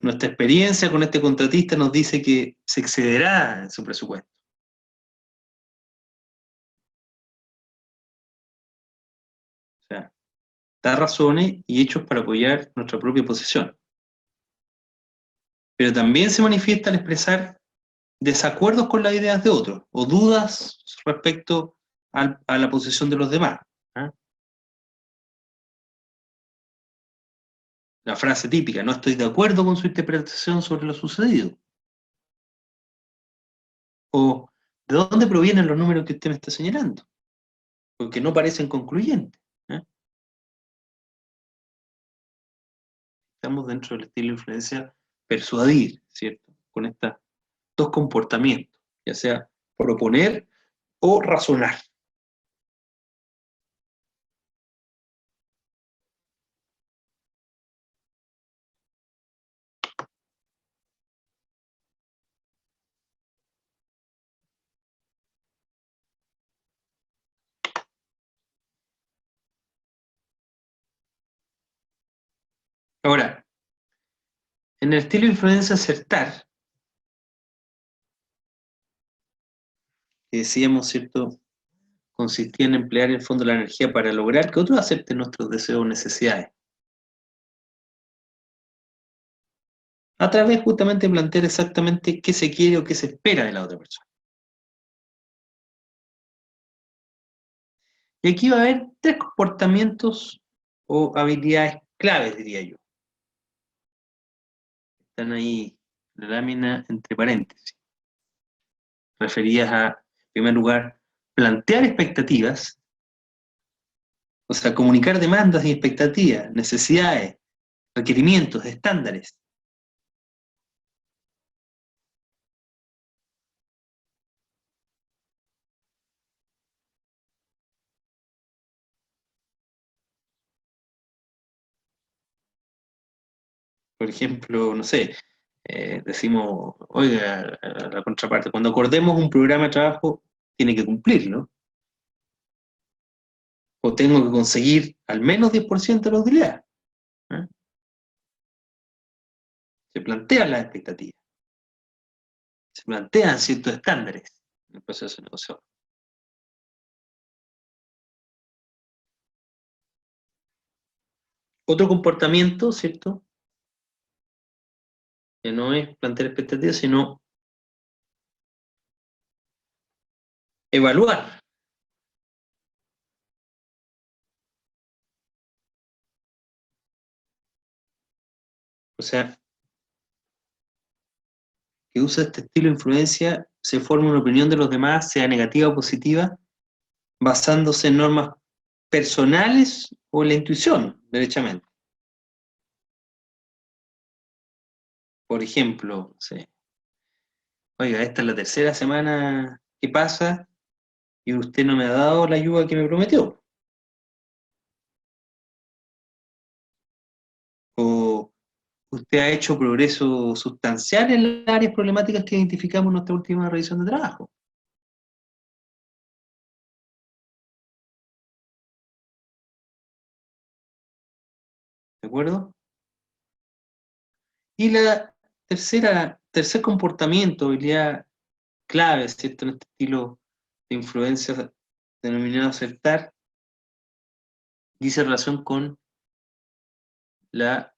nuestra experiencia con este contratista nos dice que se excederá en su presupuesto. O sea, dar razones y hechos para apoyar nuestra propia posición. Pero también se manifiesta al expresar desacuerdos con las ideas de otros o dudas respecto a la posición de los demás. ¿Eh? La frase típica, no estoy de acuerdo con su interpretación sobre lo sucedido. O, ¿de dónde provienen los números que usted me está señalando? Porque no parecen concluyentes. ¿Eh? Estamos dentro del estilo de influencia persuadir, ¿cierto? Con estos dos comportamientos, ya sea proponer o razonar. Ahora, en el estilo de influencia acertar, que decíamos, ¿cierto?, consistía en emplear el fondo de la energía para lograr que otros acepten nuestros deseos o necesidades. A través justamente de plantear exactamente qué se quiere o qué se espera de la otra persona. Y aquí va a haber tres comportamientos o habilidades claves, diría yo. Están ahí en la lámina entre paréntesis. Referidas a, en primer lugar, plantear expectativas, o sea, comunicar demandas y expectativas, necesidades, requerimientos, estándares. Por ejemplo, no sé, decimos, oiga, a la contraparte, cuando acordemos un programa de trabajo, tiene que cumplirlo, o tengo que conseguir al menos 10% de la utilidad. ¿Eh? Se plantean las expectativas, se plantean ciertos estándares en el proceso de negociación. Otro comportamiento, ¿cierto?, que no es plantear expectativas, sino evaluar. O sea, que usa este estilo de influencia, se forma una opinión de los demás, sea negativa o positiva, basándose en normas personales o en la intuición, derechamente. Por ejemplo, no sé, Oiga, esta es la tercera semana que pasa y usted no me ha dado la ayuda que me prometió. O usted ha hecho progreso sustancial en las áreas problemáticas que identificamos en nuestra última revisión de trabajo. ¿De acuerdo? Y la tercer comportamiento, habilidad clave, ¿cierto? En este estilo de influencia denominado acertar, dice relación con la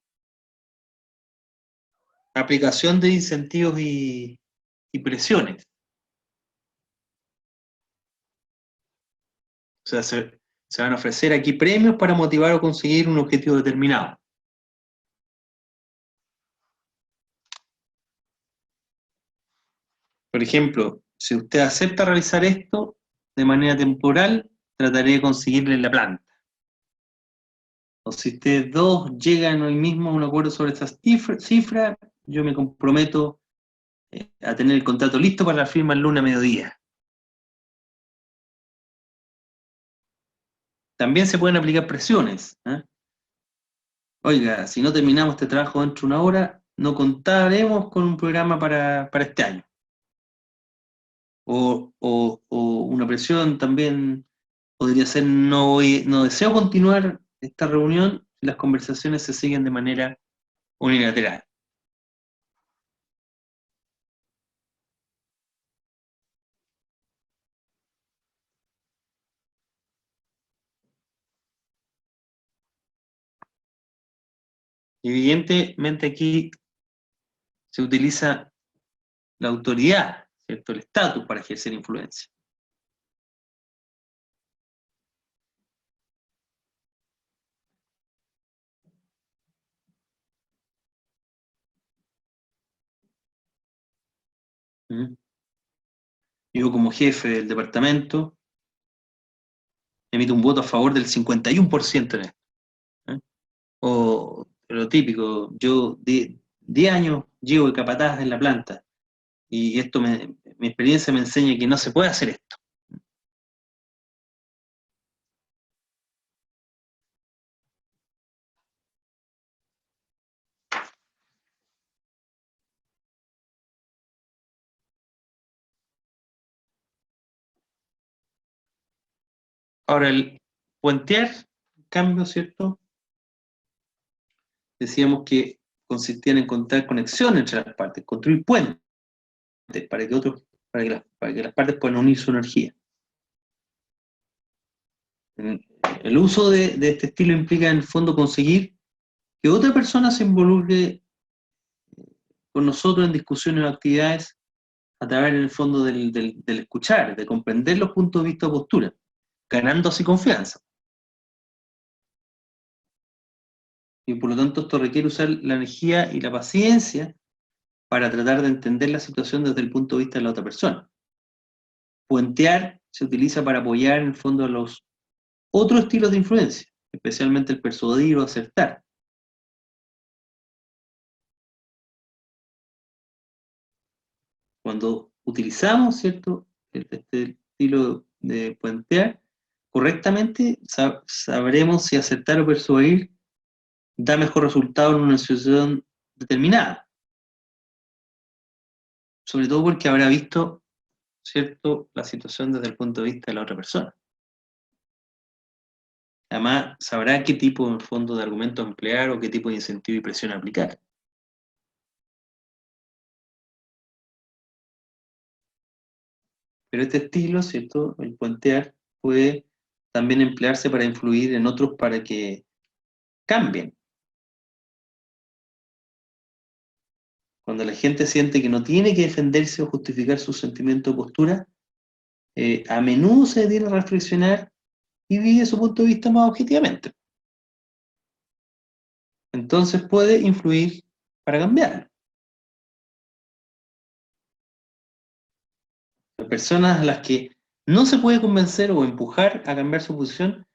aplicación de incentivos y presiones. O sea, se van a ofrecer aquí premios para motivar o conseguir un objetivo determinado. Por ejemplo, si usted acepta realizar esto de manera temporal, trataré de conseguirle la planta. O si ustedes dos llegan hoy mismo a un acuerdo sobre estas cifras, yo me comprometo a tener el contrato listo para la firma el lunes a mediodía. También se pueden aplicar presiones. Oiga, si no terminamos este trabajo dentro de una hora, no contaremos con un programa para este año. O una presión también podría ser, no deseo continuar esta reunión si las conversaciones se siguen de manera unilateral. Evidentemente aquí se utiliza la autoridad, ¿cierto? El estatus para ejercer influencia. ¿Mm? Yo como jefe del departamento emito un voto a favor del 51% en esto. ¿Eh? O lo típico, yo 10 años llevo de capataz en la planta y mi experiencia me enseña que no se puede hacer esto. Ahora, el puentear, en cambio, ¿cierto? Decíamos que consistía en encontrar conexión entre las partes, construir puentes para que para que las partes puedan unir su energía. El uso de este estilo implica en el fondo conseguir que otra persona se involucre con nosotros en discusiones o actividades a través en el fondo del escuchar, de comprender los puntos de vista o posturas, ganando así confianza. Y por lo tanto esto requiere usar la energía y la paciencia para tratar de entender la situación desde el punto de vista de la otra persona. Puentear se utiliza para apoyar en el fondo a los otros estilos de influencia, especialmente el persuadir o acertar. Cuando utilizamos, ¿cierto?, este estilo de puentear, correctamente sabremos si acertar o persuadir da mejor resultado en una situación determinada. Sobre todo porque habrá visto, ¿cierto?, la situación desde el punto de vista de la otra persona. Además, sabrá qué tipo, en el fondo, de argumento emplear o qué tipo de incentivo y presión aplicar. Pero este estilo, ¿cierto?, el puentear, puede también emplearse para influir en otros para que cambien. Cuando la gente siente que no tiene que defenderse o justificar sus sentimientos o postura, a menudo se detiene a reflexionar y vive su punto de vista más objetivamente. Entonces puede influir para cambiar. Las personas a las que no se puede convencer o empujar a cambiar su posición,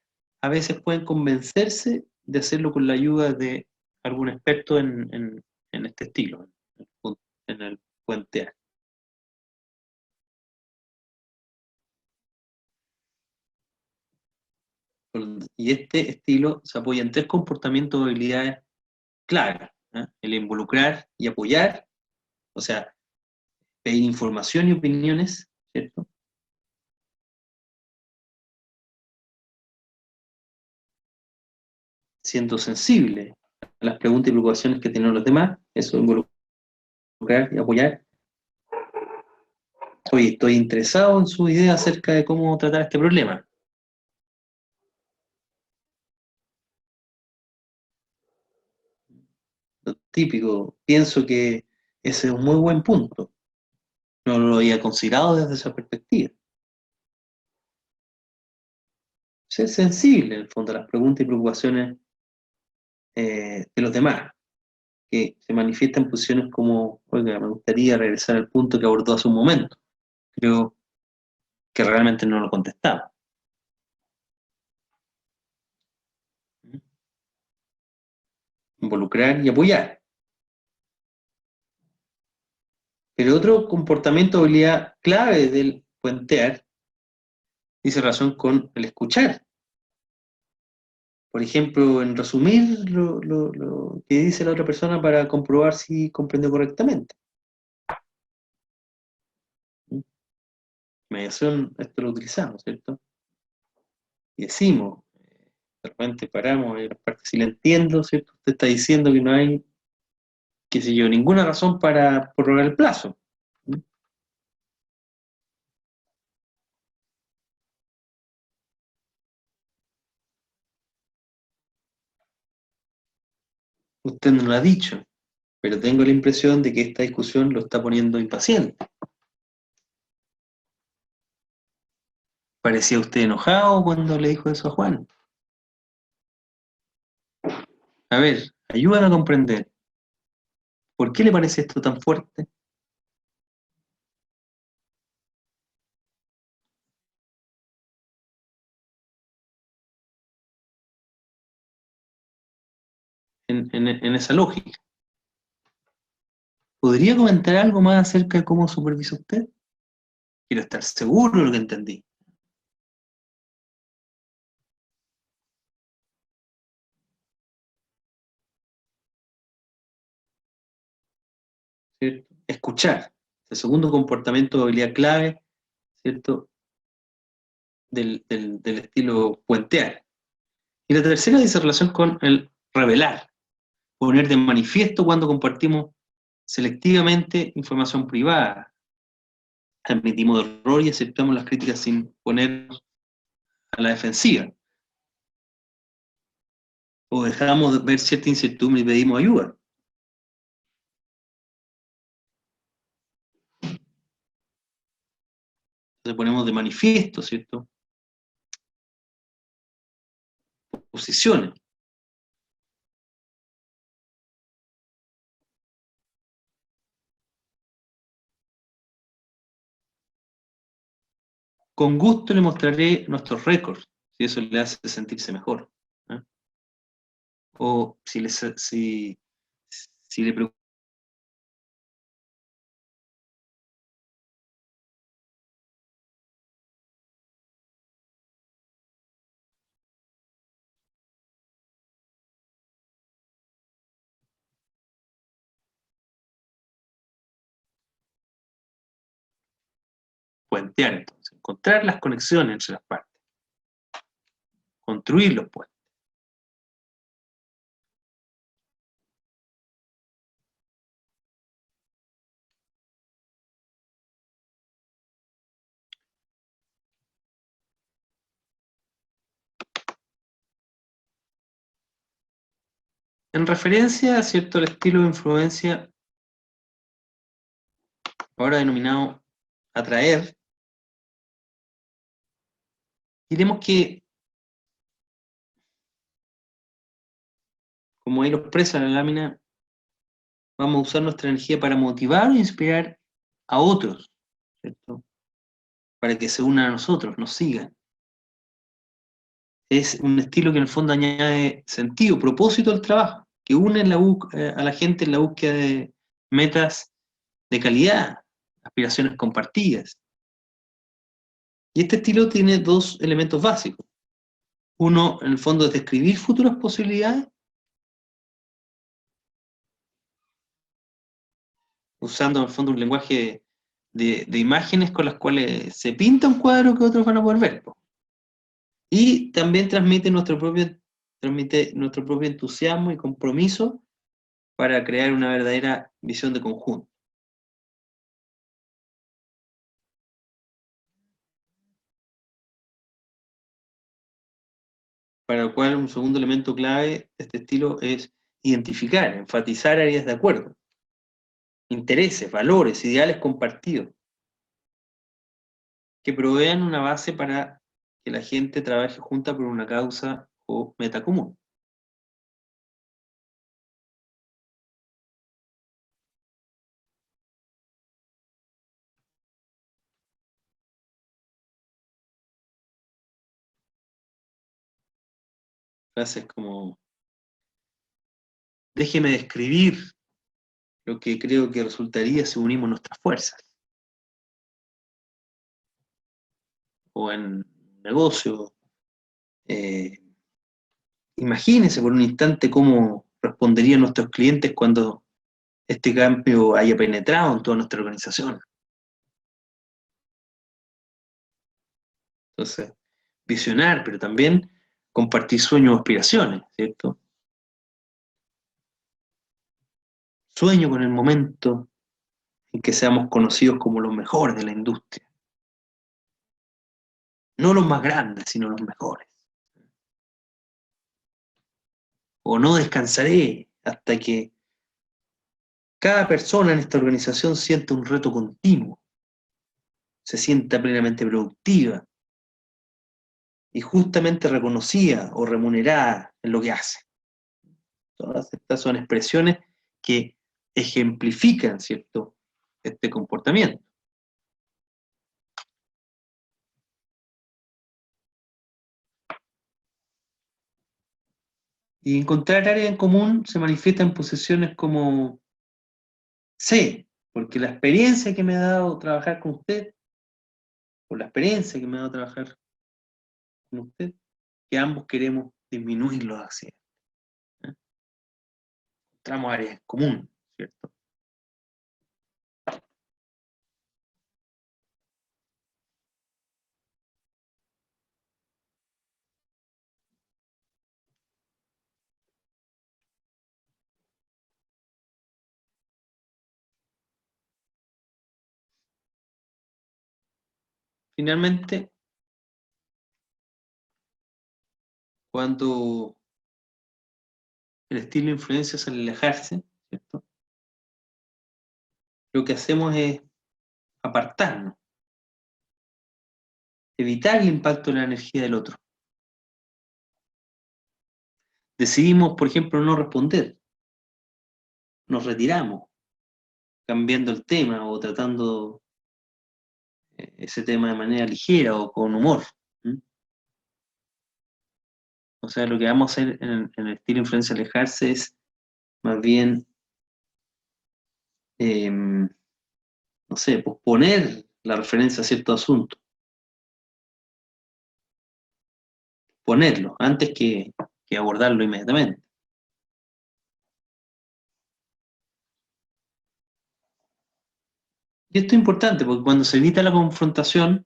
a veces pueden convencerse de hacerlo con la ayuda de algún experto en este estilo, en el puentear. Y este estilo se apoya en 3 comportamientos o habilidades claves, ¿eh? El involucrar y apoyar, o sea, pedir información y opiniones, ¿cierto? Siendo sensible a las preguntas y preocupaciones que tienen los demás, eso involucrar y apoyar. Oye, estoy interesado en su idea acerca de cómo tratar este problema. Lo típico, pienso que ese es un muy buen punto. No lo había considerado desde esa perspectiva. Ser sensible, en el fondo, a las preguntas y preocupaciones de los demás, que se manifiestan en posiciones como, oiga, me gustaría regresar al punto que abordó hace un momento. Creo que realmente no lo contestaba. Involucrar y apoyar. Pero otro comportamiento o habilidad clave del puentear dice relación con el escuchar. Por ejemplo, en resumir lo que dice la otra persona para comprobar si comprendió correctamente. Mediación, esto lo utilizamos, ¿cierto? Y decimos, de repente paramos y si le entiendo, ¿cierto? Usted está diciendo que no hay, qué sé yo, ninguna razón para prorrogar el plazo. Usted no lo ha dicho, pero tengo la impresión de que esta discusión lo está poniendo impaciente. Parecía usted enojado cuando le dijo eso a Juan. A ver, ayúdame a comprender. ¿Por qué le parece esto tan fuerte? En esa lógica. ¿Podría comentar algo más acerca de cómo supervisa usted? Quiero estar seguro de lo que entendí. ¿Cierto? Escuchar. El segundo comportamiento de habilidad clave, ¿cierto? Del estilo puentear. Y la tercera dice relación con el revelar, poner de manifiesto cuando compartimos selectivamente información privada. Admitimos error y aceptamos las críticas sin poner a la defensiva. O dejamos de ver cierta incertidumbre y pedimos ayuda. Entonces ponemos de manifiesto, ¿cierto? Posiciones. Con gusto le mostraré nuestros récords, si eso le hace sentirse mejor. ¿Eh? O si le preocupa puentear, entonces, encontrar las conexiones entre las partes, construir los puentes. En referencia, ¿cierto?, al estilo de influencia, ahora denominado atraer, diremos que, como ahí lo expresa la lámina, vamos a usar nuestra energía para motivar e inspirar a otros, ¿cierto? Para que se unan a nosotros, nos sigan. Es un estilo que en el fondo añade sentido, propósito al trabajo, que une a la gente en la búsqueda de metas de calidad, aspiraciones compartidas. Y este estilo tiene 2 elementos básicos. Uno, en el fondo, es describir futuras posibilidades, usando en el fondo un lenguaje de imágenes con las cuales se pinta un cuadro que otros van a poder ver, po. Y también transmite nuestro propio entusiasmo y compromiso para crear una verdadera visión de conjunto. Para lo cual un segundo elemento clave de este estilo es identificar, enfatizar áreas de acuerdo, intereses, valores, ideales compartidos, que provean una base para que la gente trabaje junta por una causa o meta común. Frases como, déjeme describir lo que creo que resultaría si unimos nuestras fuerzas. O en negocio, eh, imagínense por un instante cómo responderían nuestros clientes cuando este cambio haya penetrado en toda nuestra organización. Entonces, visionar, pero también compartir sueños o aspiraciones, ¿cierto? Sueño con el momento en que seamos conocidos como los mejores de la industria. No los más grandes, sino los mejores. O no descansaré hasta que cada persona en esta organización sienta un reto continuo, se sienta plenamente productiva y justamente reconocida o remunerada en lo que hace. Todas estas son expresiones que ejemplifican, ¿cierto?, este comportamiento. Y encontrar áreas en común se manifiesta en posiciones como sé, porque la experiencia que me ha dado trabajar con usted, o la experiencia que me ha dado trabajar con usted, que ambos queremos disminuir los accidentes. ¿Eh? Encontramos áreas en común, ¿cierto? Finalmente, cuando el estilo de influencia es alejarse, ¿cierto?, lo que hacemos es apartarnos, evitar el impacto de la energía del otro. Decidimos, por ejemplo, no responder, nos retiramos, cambiando el tema o tratando ese tema de manera ligera o con humor. ¿Mm? O sea, lo que vamos a hacer en el estilo influencia alejarse es más bien, no sé, posponer la referencia a cierto asunto, ponerlo antes que abordarlo inmediatamente. Y esto es importante porque cuando se evita la confrontación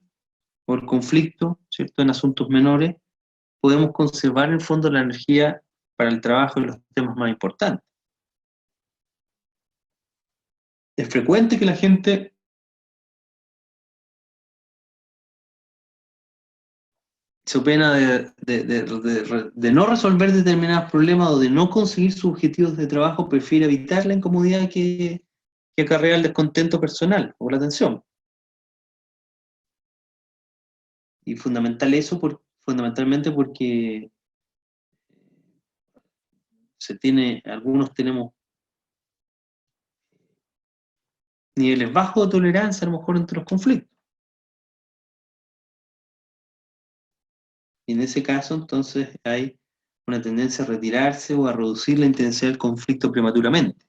o el conflicto, ¿cierto?, en asuntos menores, podemos conservar en el fondo la energía para el trabajo y los temas más importantes. Es frecuente que la gente se pena de no resolver determinados problemas o de no conseguir sus objetivos de trabajo, prefiere evitar la incomodidad que acarrea el descontento personal o la tensión. Y fundamentalmente porque algunos tenemos niveles bajos de tolerancia a lo mejor entre los conflictos. Y en ese caso, entonces, hay una tendencia a retirarse o a reducir la intensidad del conflicto prematuramente,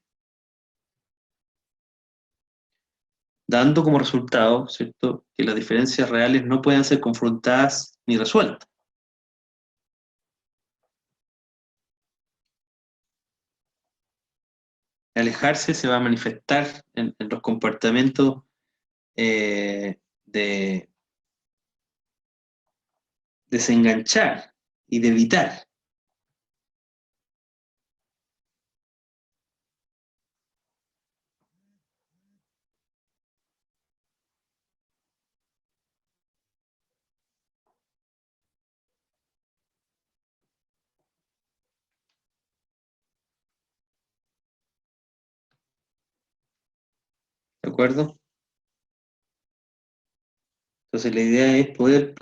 dando como resultado, ¿cierto?, que las diferencias reales no puedan ser confrontadas ni resueltas. Alejarse se va a manifestar en los comportamientos de desenganchar y de evitar. ¿De acuerdo? Entonces la idea es poder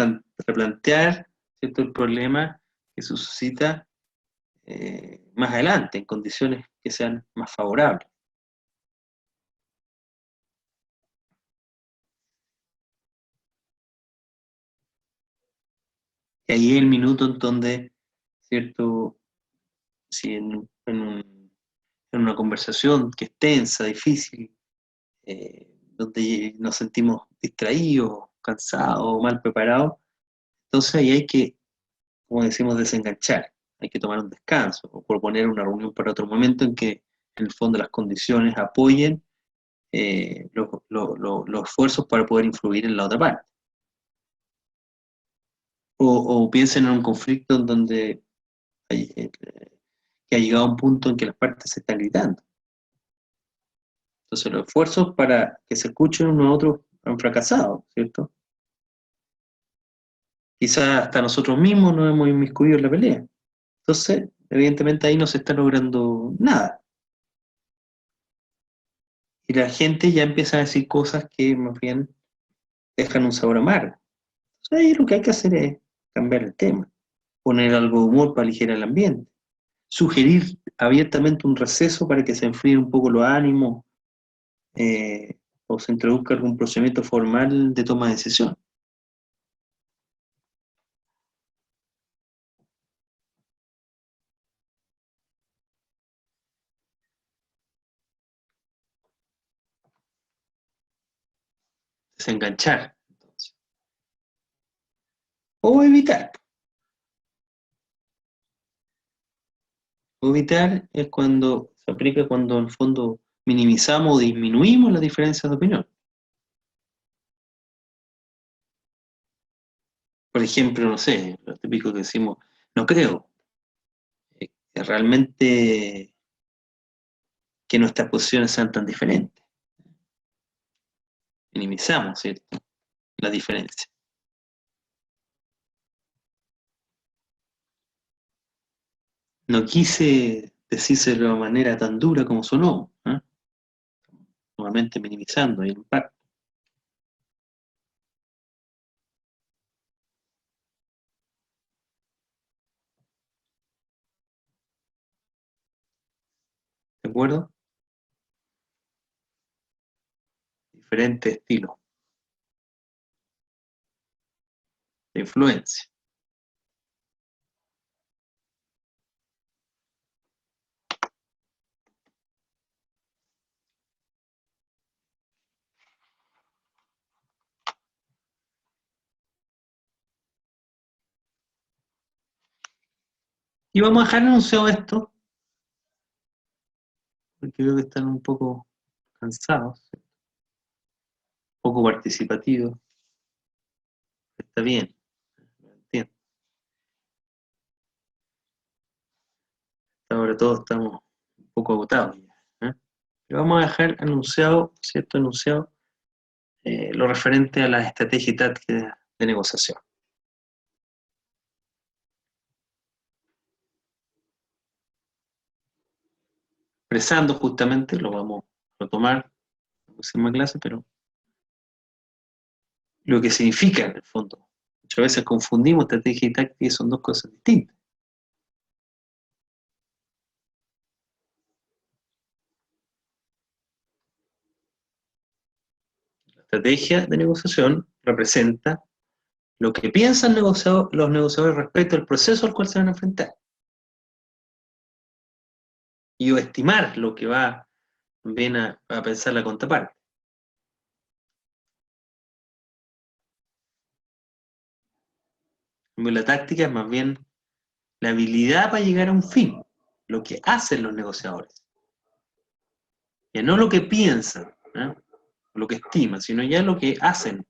replantear, ¿cierto?, el problema que se suscita más adelante, en condiciones que sean más favorables. Y ahí es el minuto en donde, ¿cierto?, si en una conversación que es tensa, difícil, donde nos sentimos distraídos, cansados, mal preparados, entonces ahí hay que, como decimos, desenganchar, hay que tomar un descanso o proponer una reunión para otro momento en que en el fondo las condiciones apoyen los esfuerzos para poder influir en la otra parte. O piensen en un conflicto en donde hay, que ha llegado a un punto en que las partes se están gritando. Entonces los esfuerzos para que se escuchen uno a otro han fracasado, ¿cierto? Quizás hasta nosotros mismos nos hemos inmiscuido en la pelea. Entonces, evidentemente ahí no se está logrando nada. Y la gente ya empieza a decir cosas que más bien dejan un sabor amargo. Entonces ahí lo que hay que hacer es cambiar el tema, poner algo de humor para aligerar el ambiente, sugerir abiertamente un receso para que se enfríen un poco los ánimos, o se introduzca algún procedimiento formal de toma de decisión. Desenganchar, entonces. O evitar. O evitar es cuando se aplica cuando en el fondo minimizamos o disminuimos las diferencias de opinión. Por ejemplo, no sé, lo típico que decimos, no creo que realmente que nuestras posiciones sean tan diferentes. Minimizamos, ¿cierto?, la diferencia. No quise decírselo de manera tan dura como sonó, ¿eh? Nuevamente minimizando el impacto. ¿De acuerdo? Diferentes estilos de influencia. Y vamos a dejar anunciado esto, porque creo que están un poco cansados, un poco participativos. Está bien, lo entiendo. Ahora todos estamos un poco agotados ya, ¿eh? Pero vamos a dejar anunciado, ¿cierto? Anunciado lo referente a la estrategia y táctica de negociación. Expresando justamente, lo vamos a tomar en la próxima clase, pero lo que significa en el fondo. Muchas veces confundimos estrategia y táctica y son dos cosas distintas. La estrategia de negociación representa lo que piensan los negociadores respecto al proceso al cual se van a enfrentar. Y o estimar lo que va también a pensar la contraparte. La táctica es más bien la habilidad para llegar a un fin, lo que hacen los negociadores. Ya no lo que piensan, ¿eh? Lo que estiman, sino ya lo que hacen.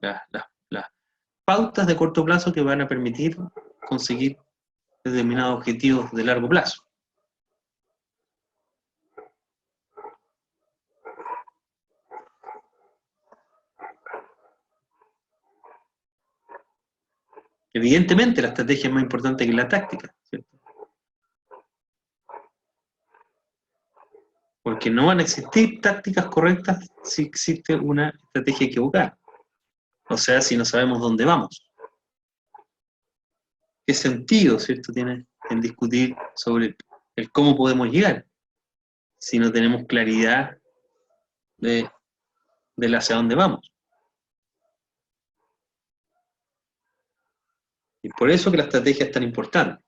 Las pautas de corto plazo que van a permitir conseguir determinados objetivos de largo plazo. Evidentemente, la estrategia es más importante que la táctica, ¿cierto? Porque no van a existir tácticas correctas si existe una estrategia equivocada. O sea, si no sabemos dónde vamos. ¿Qué sentido, cierto, tiene en discutir sobre el cómo podemos llegar si no tenemos claridad de hacia dónde vamos? Y por eso que la estrategia es tan importante,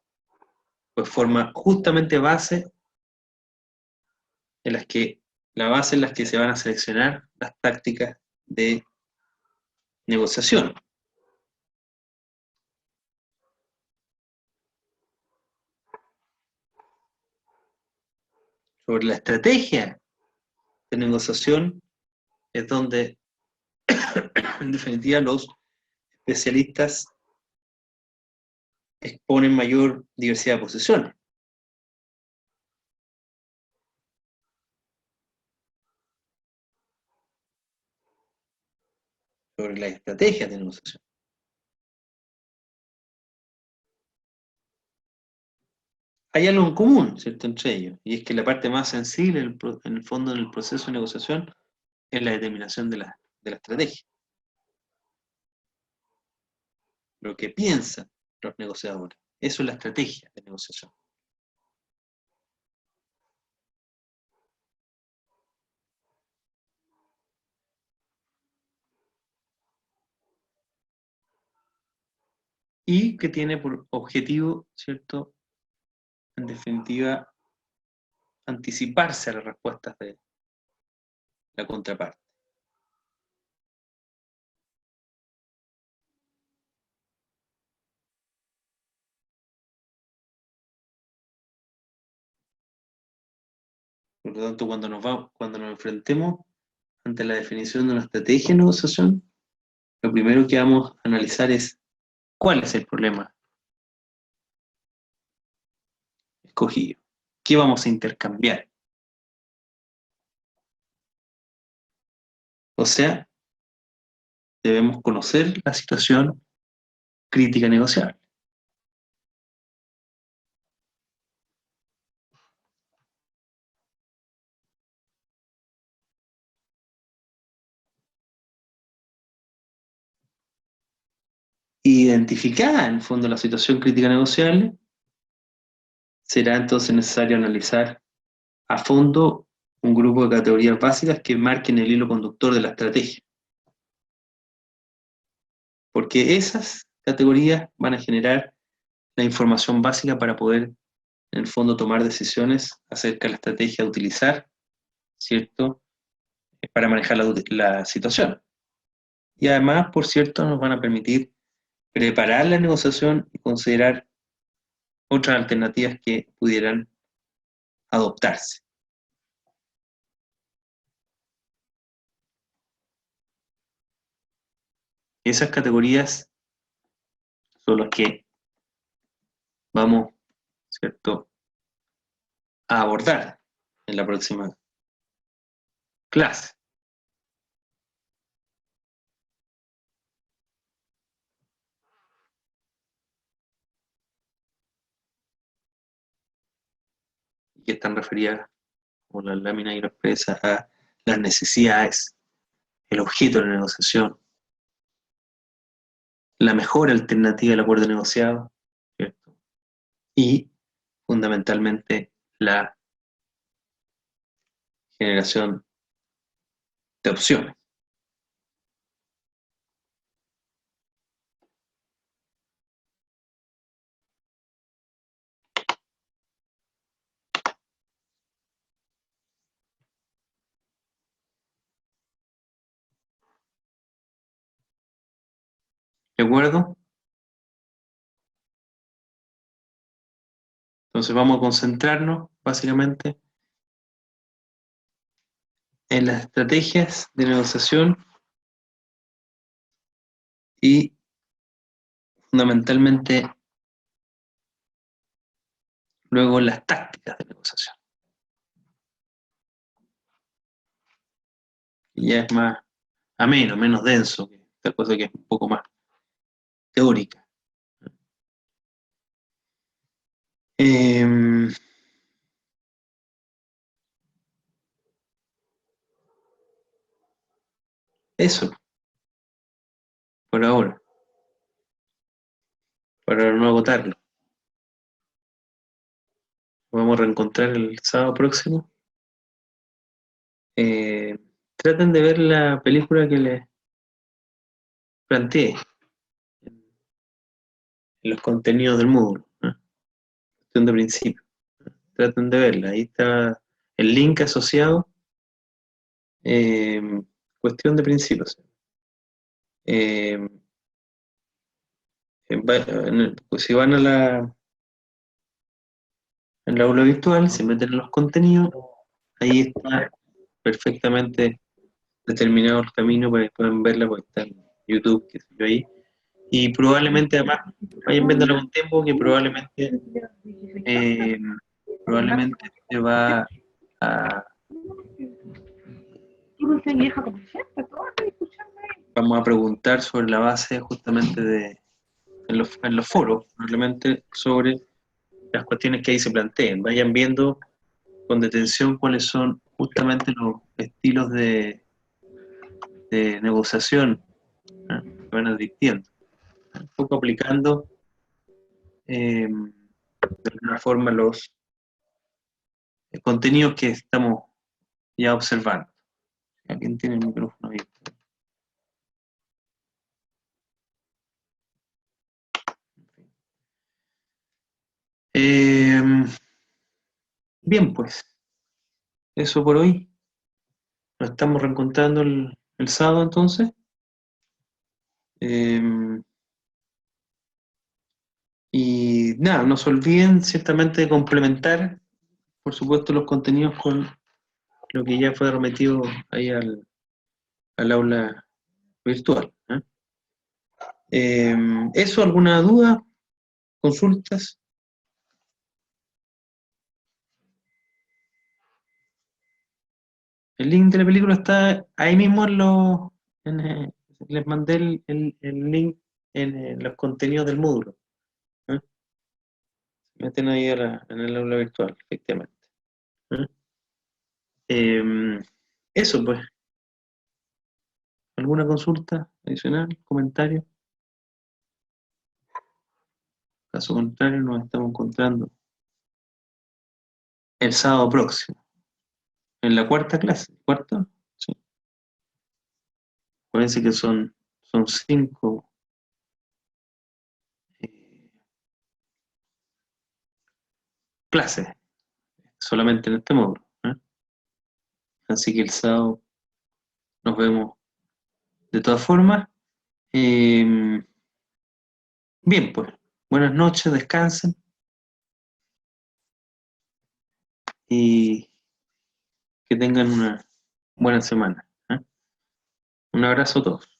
pues forma justamente base en las que, la base en las que se van a seleccionar las tácticas de negociación. Sobre la estrategia de negociación es donde, en definitiva, los especialistas exponen mayor diversidad de posiciones. Sobre las estrategias de negociación. Hay algo en común, ¿cierto?, entre ellos, y es que la parte más sensible, en el fondo, en el proceso de negociación, es la determinación de la estrategia. Lo que piensan los negociadores. Eso es la estrategia de negociación. Y que tiene por objetivo, ¿cierto?, en definitiva, anticiparse a las respuestas de la contraparte. Por lo tanto, cuando nos enfrentemos ante la definición de una estrategia de negociación, lo primero que vamos a analizar es cuál es el problema escogido, qué vamos a intercambiar. O sea, debemos conocer la situación crítica negociable. Identificada en el fondo la situación crítica negociable, será entonces necesario analizar a fondo un grupo de categorías básicas que marquen el hilo conductor de la estrategia. Porque esas categorías van a generar la información básica para poder, en el fondo, tomar decisiones acerca de la estrategia a utilizar, ¿cierto?, para manejar la situación. Y además, por cierto, nos van a permitir preparar la negociación y considerar otras alternativas que pudieran adoptarse. Esas categorías son las que vamos, ¿cierto?, a abordar en la próxima clase. Y que están referidas, como la lámina y lo expresa, a las necesidades, el objeto de la negociación, la mejor alternativa del acuerdo negociado, ¿cierto?, y fundamentalmente la generación de opciones. ¿De acuerdo? Entonces vamos a concentrarnos básicamente en las estrategias de negociación y fundamentalmente luego las tácticas de negociación. Y ya es más ameno, menos denso que esta cosa que es un poco más teórica. Eso, por ahora, para no agotarlo. Vamos a reencontrar el sábado próximo. Traten de ver la película que les planteé en los contenidos del módulo, ¿no? Cuestión de principio. Traten de verla. Ahí está el link asociado. eh, Cuestión de principios. Eh, pues si van a en la aula virtual, se meten en los contenidos, ahí está perfectamente determinado el camino para que puedan verla, porque está en YouTube, qué sé yo, ahí. Y probablemente además vayan viéndolo con tiempo, que eh, probablemente se va a, vamos a preguntar sobre la base justamente en los foros, probablemente sobre las cuestiones que ahí se planteen. Vayan viendo con detención cuáles son justamente los estilos de negociación, ¿no? Que van advirtiendo. Un poco aplicando de alguna forma los contenidos que estamos ya observando. ¿Alguien tiene el micrófono abierto? Eh, Bien, pues, eso por hoy. Nos estamos reencontrando el sábado entonces. Eh, y nada, no se olviden ciertamente de complementar, por supuesto, los contenidos con lo que ya fue remitido ahí al aula virtual, ¿eh? ¿Eso, alguna duda? ¿Consultas? El link de la película está ahí mismo les mandé el link en los contenidos del módulo, ¿eh? Meten ahí en el aula virtual, efectivamente, ¿eh? Eso, pues. ¿Alguna consulta adicional? ¿Comentario? Caso contrario, nos estamos encontrando el sábado próximo, en la cuarta clase. ¿Cuarta? Sí. Parece que son 5 eh, clases solamente en este módulo, ¿eh? Así que el sábado nos vemos de todas formas. Eh, Bien, pues, buenas noches, descansen y que tengan una buena semana, ¿eh? Un abrazo a todos.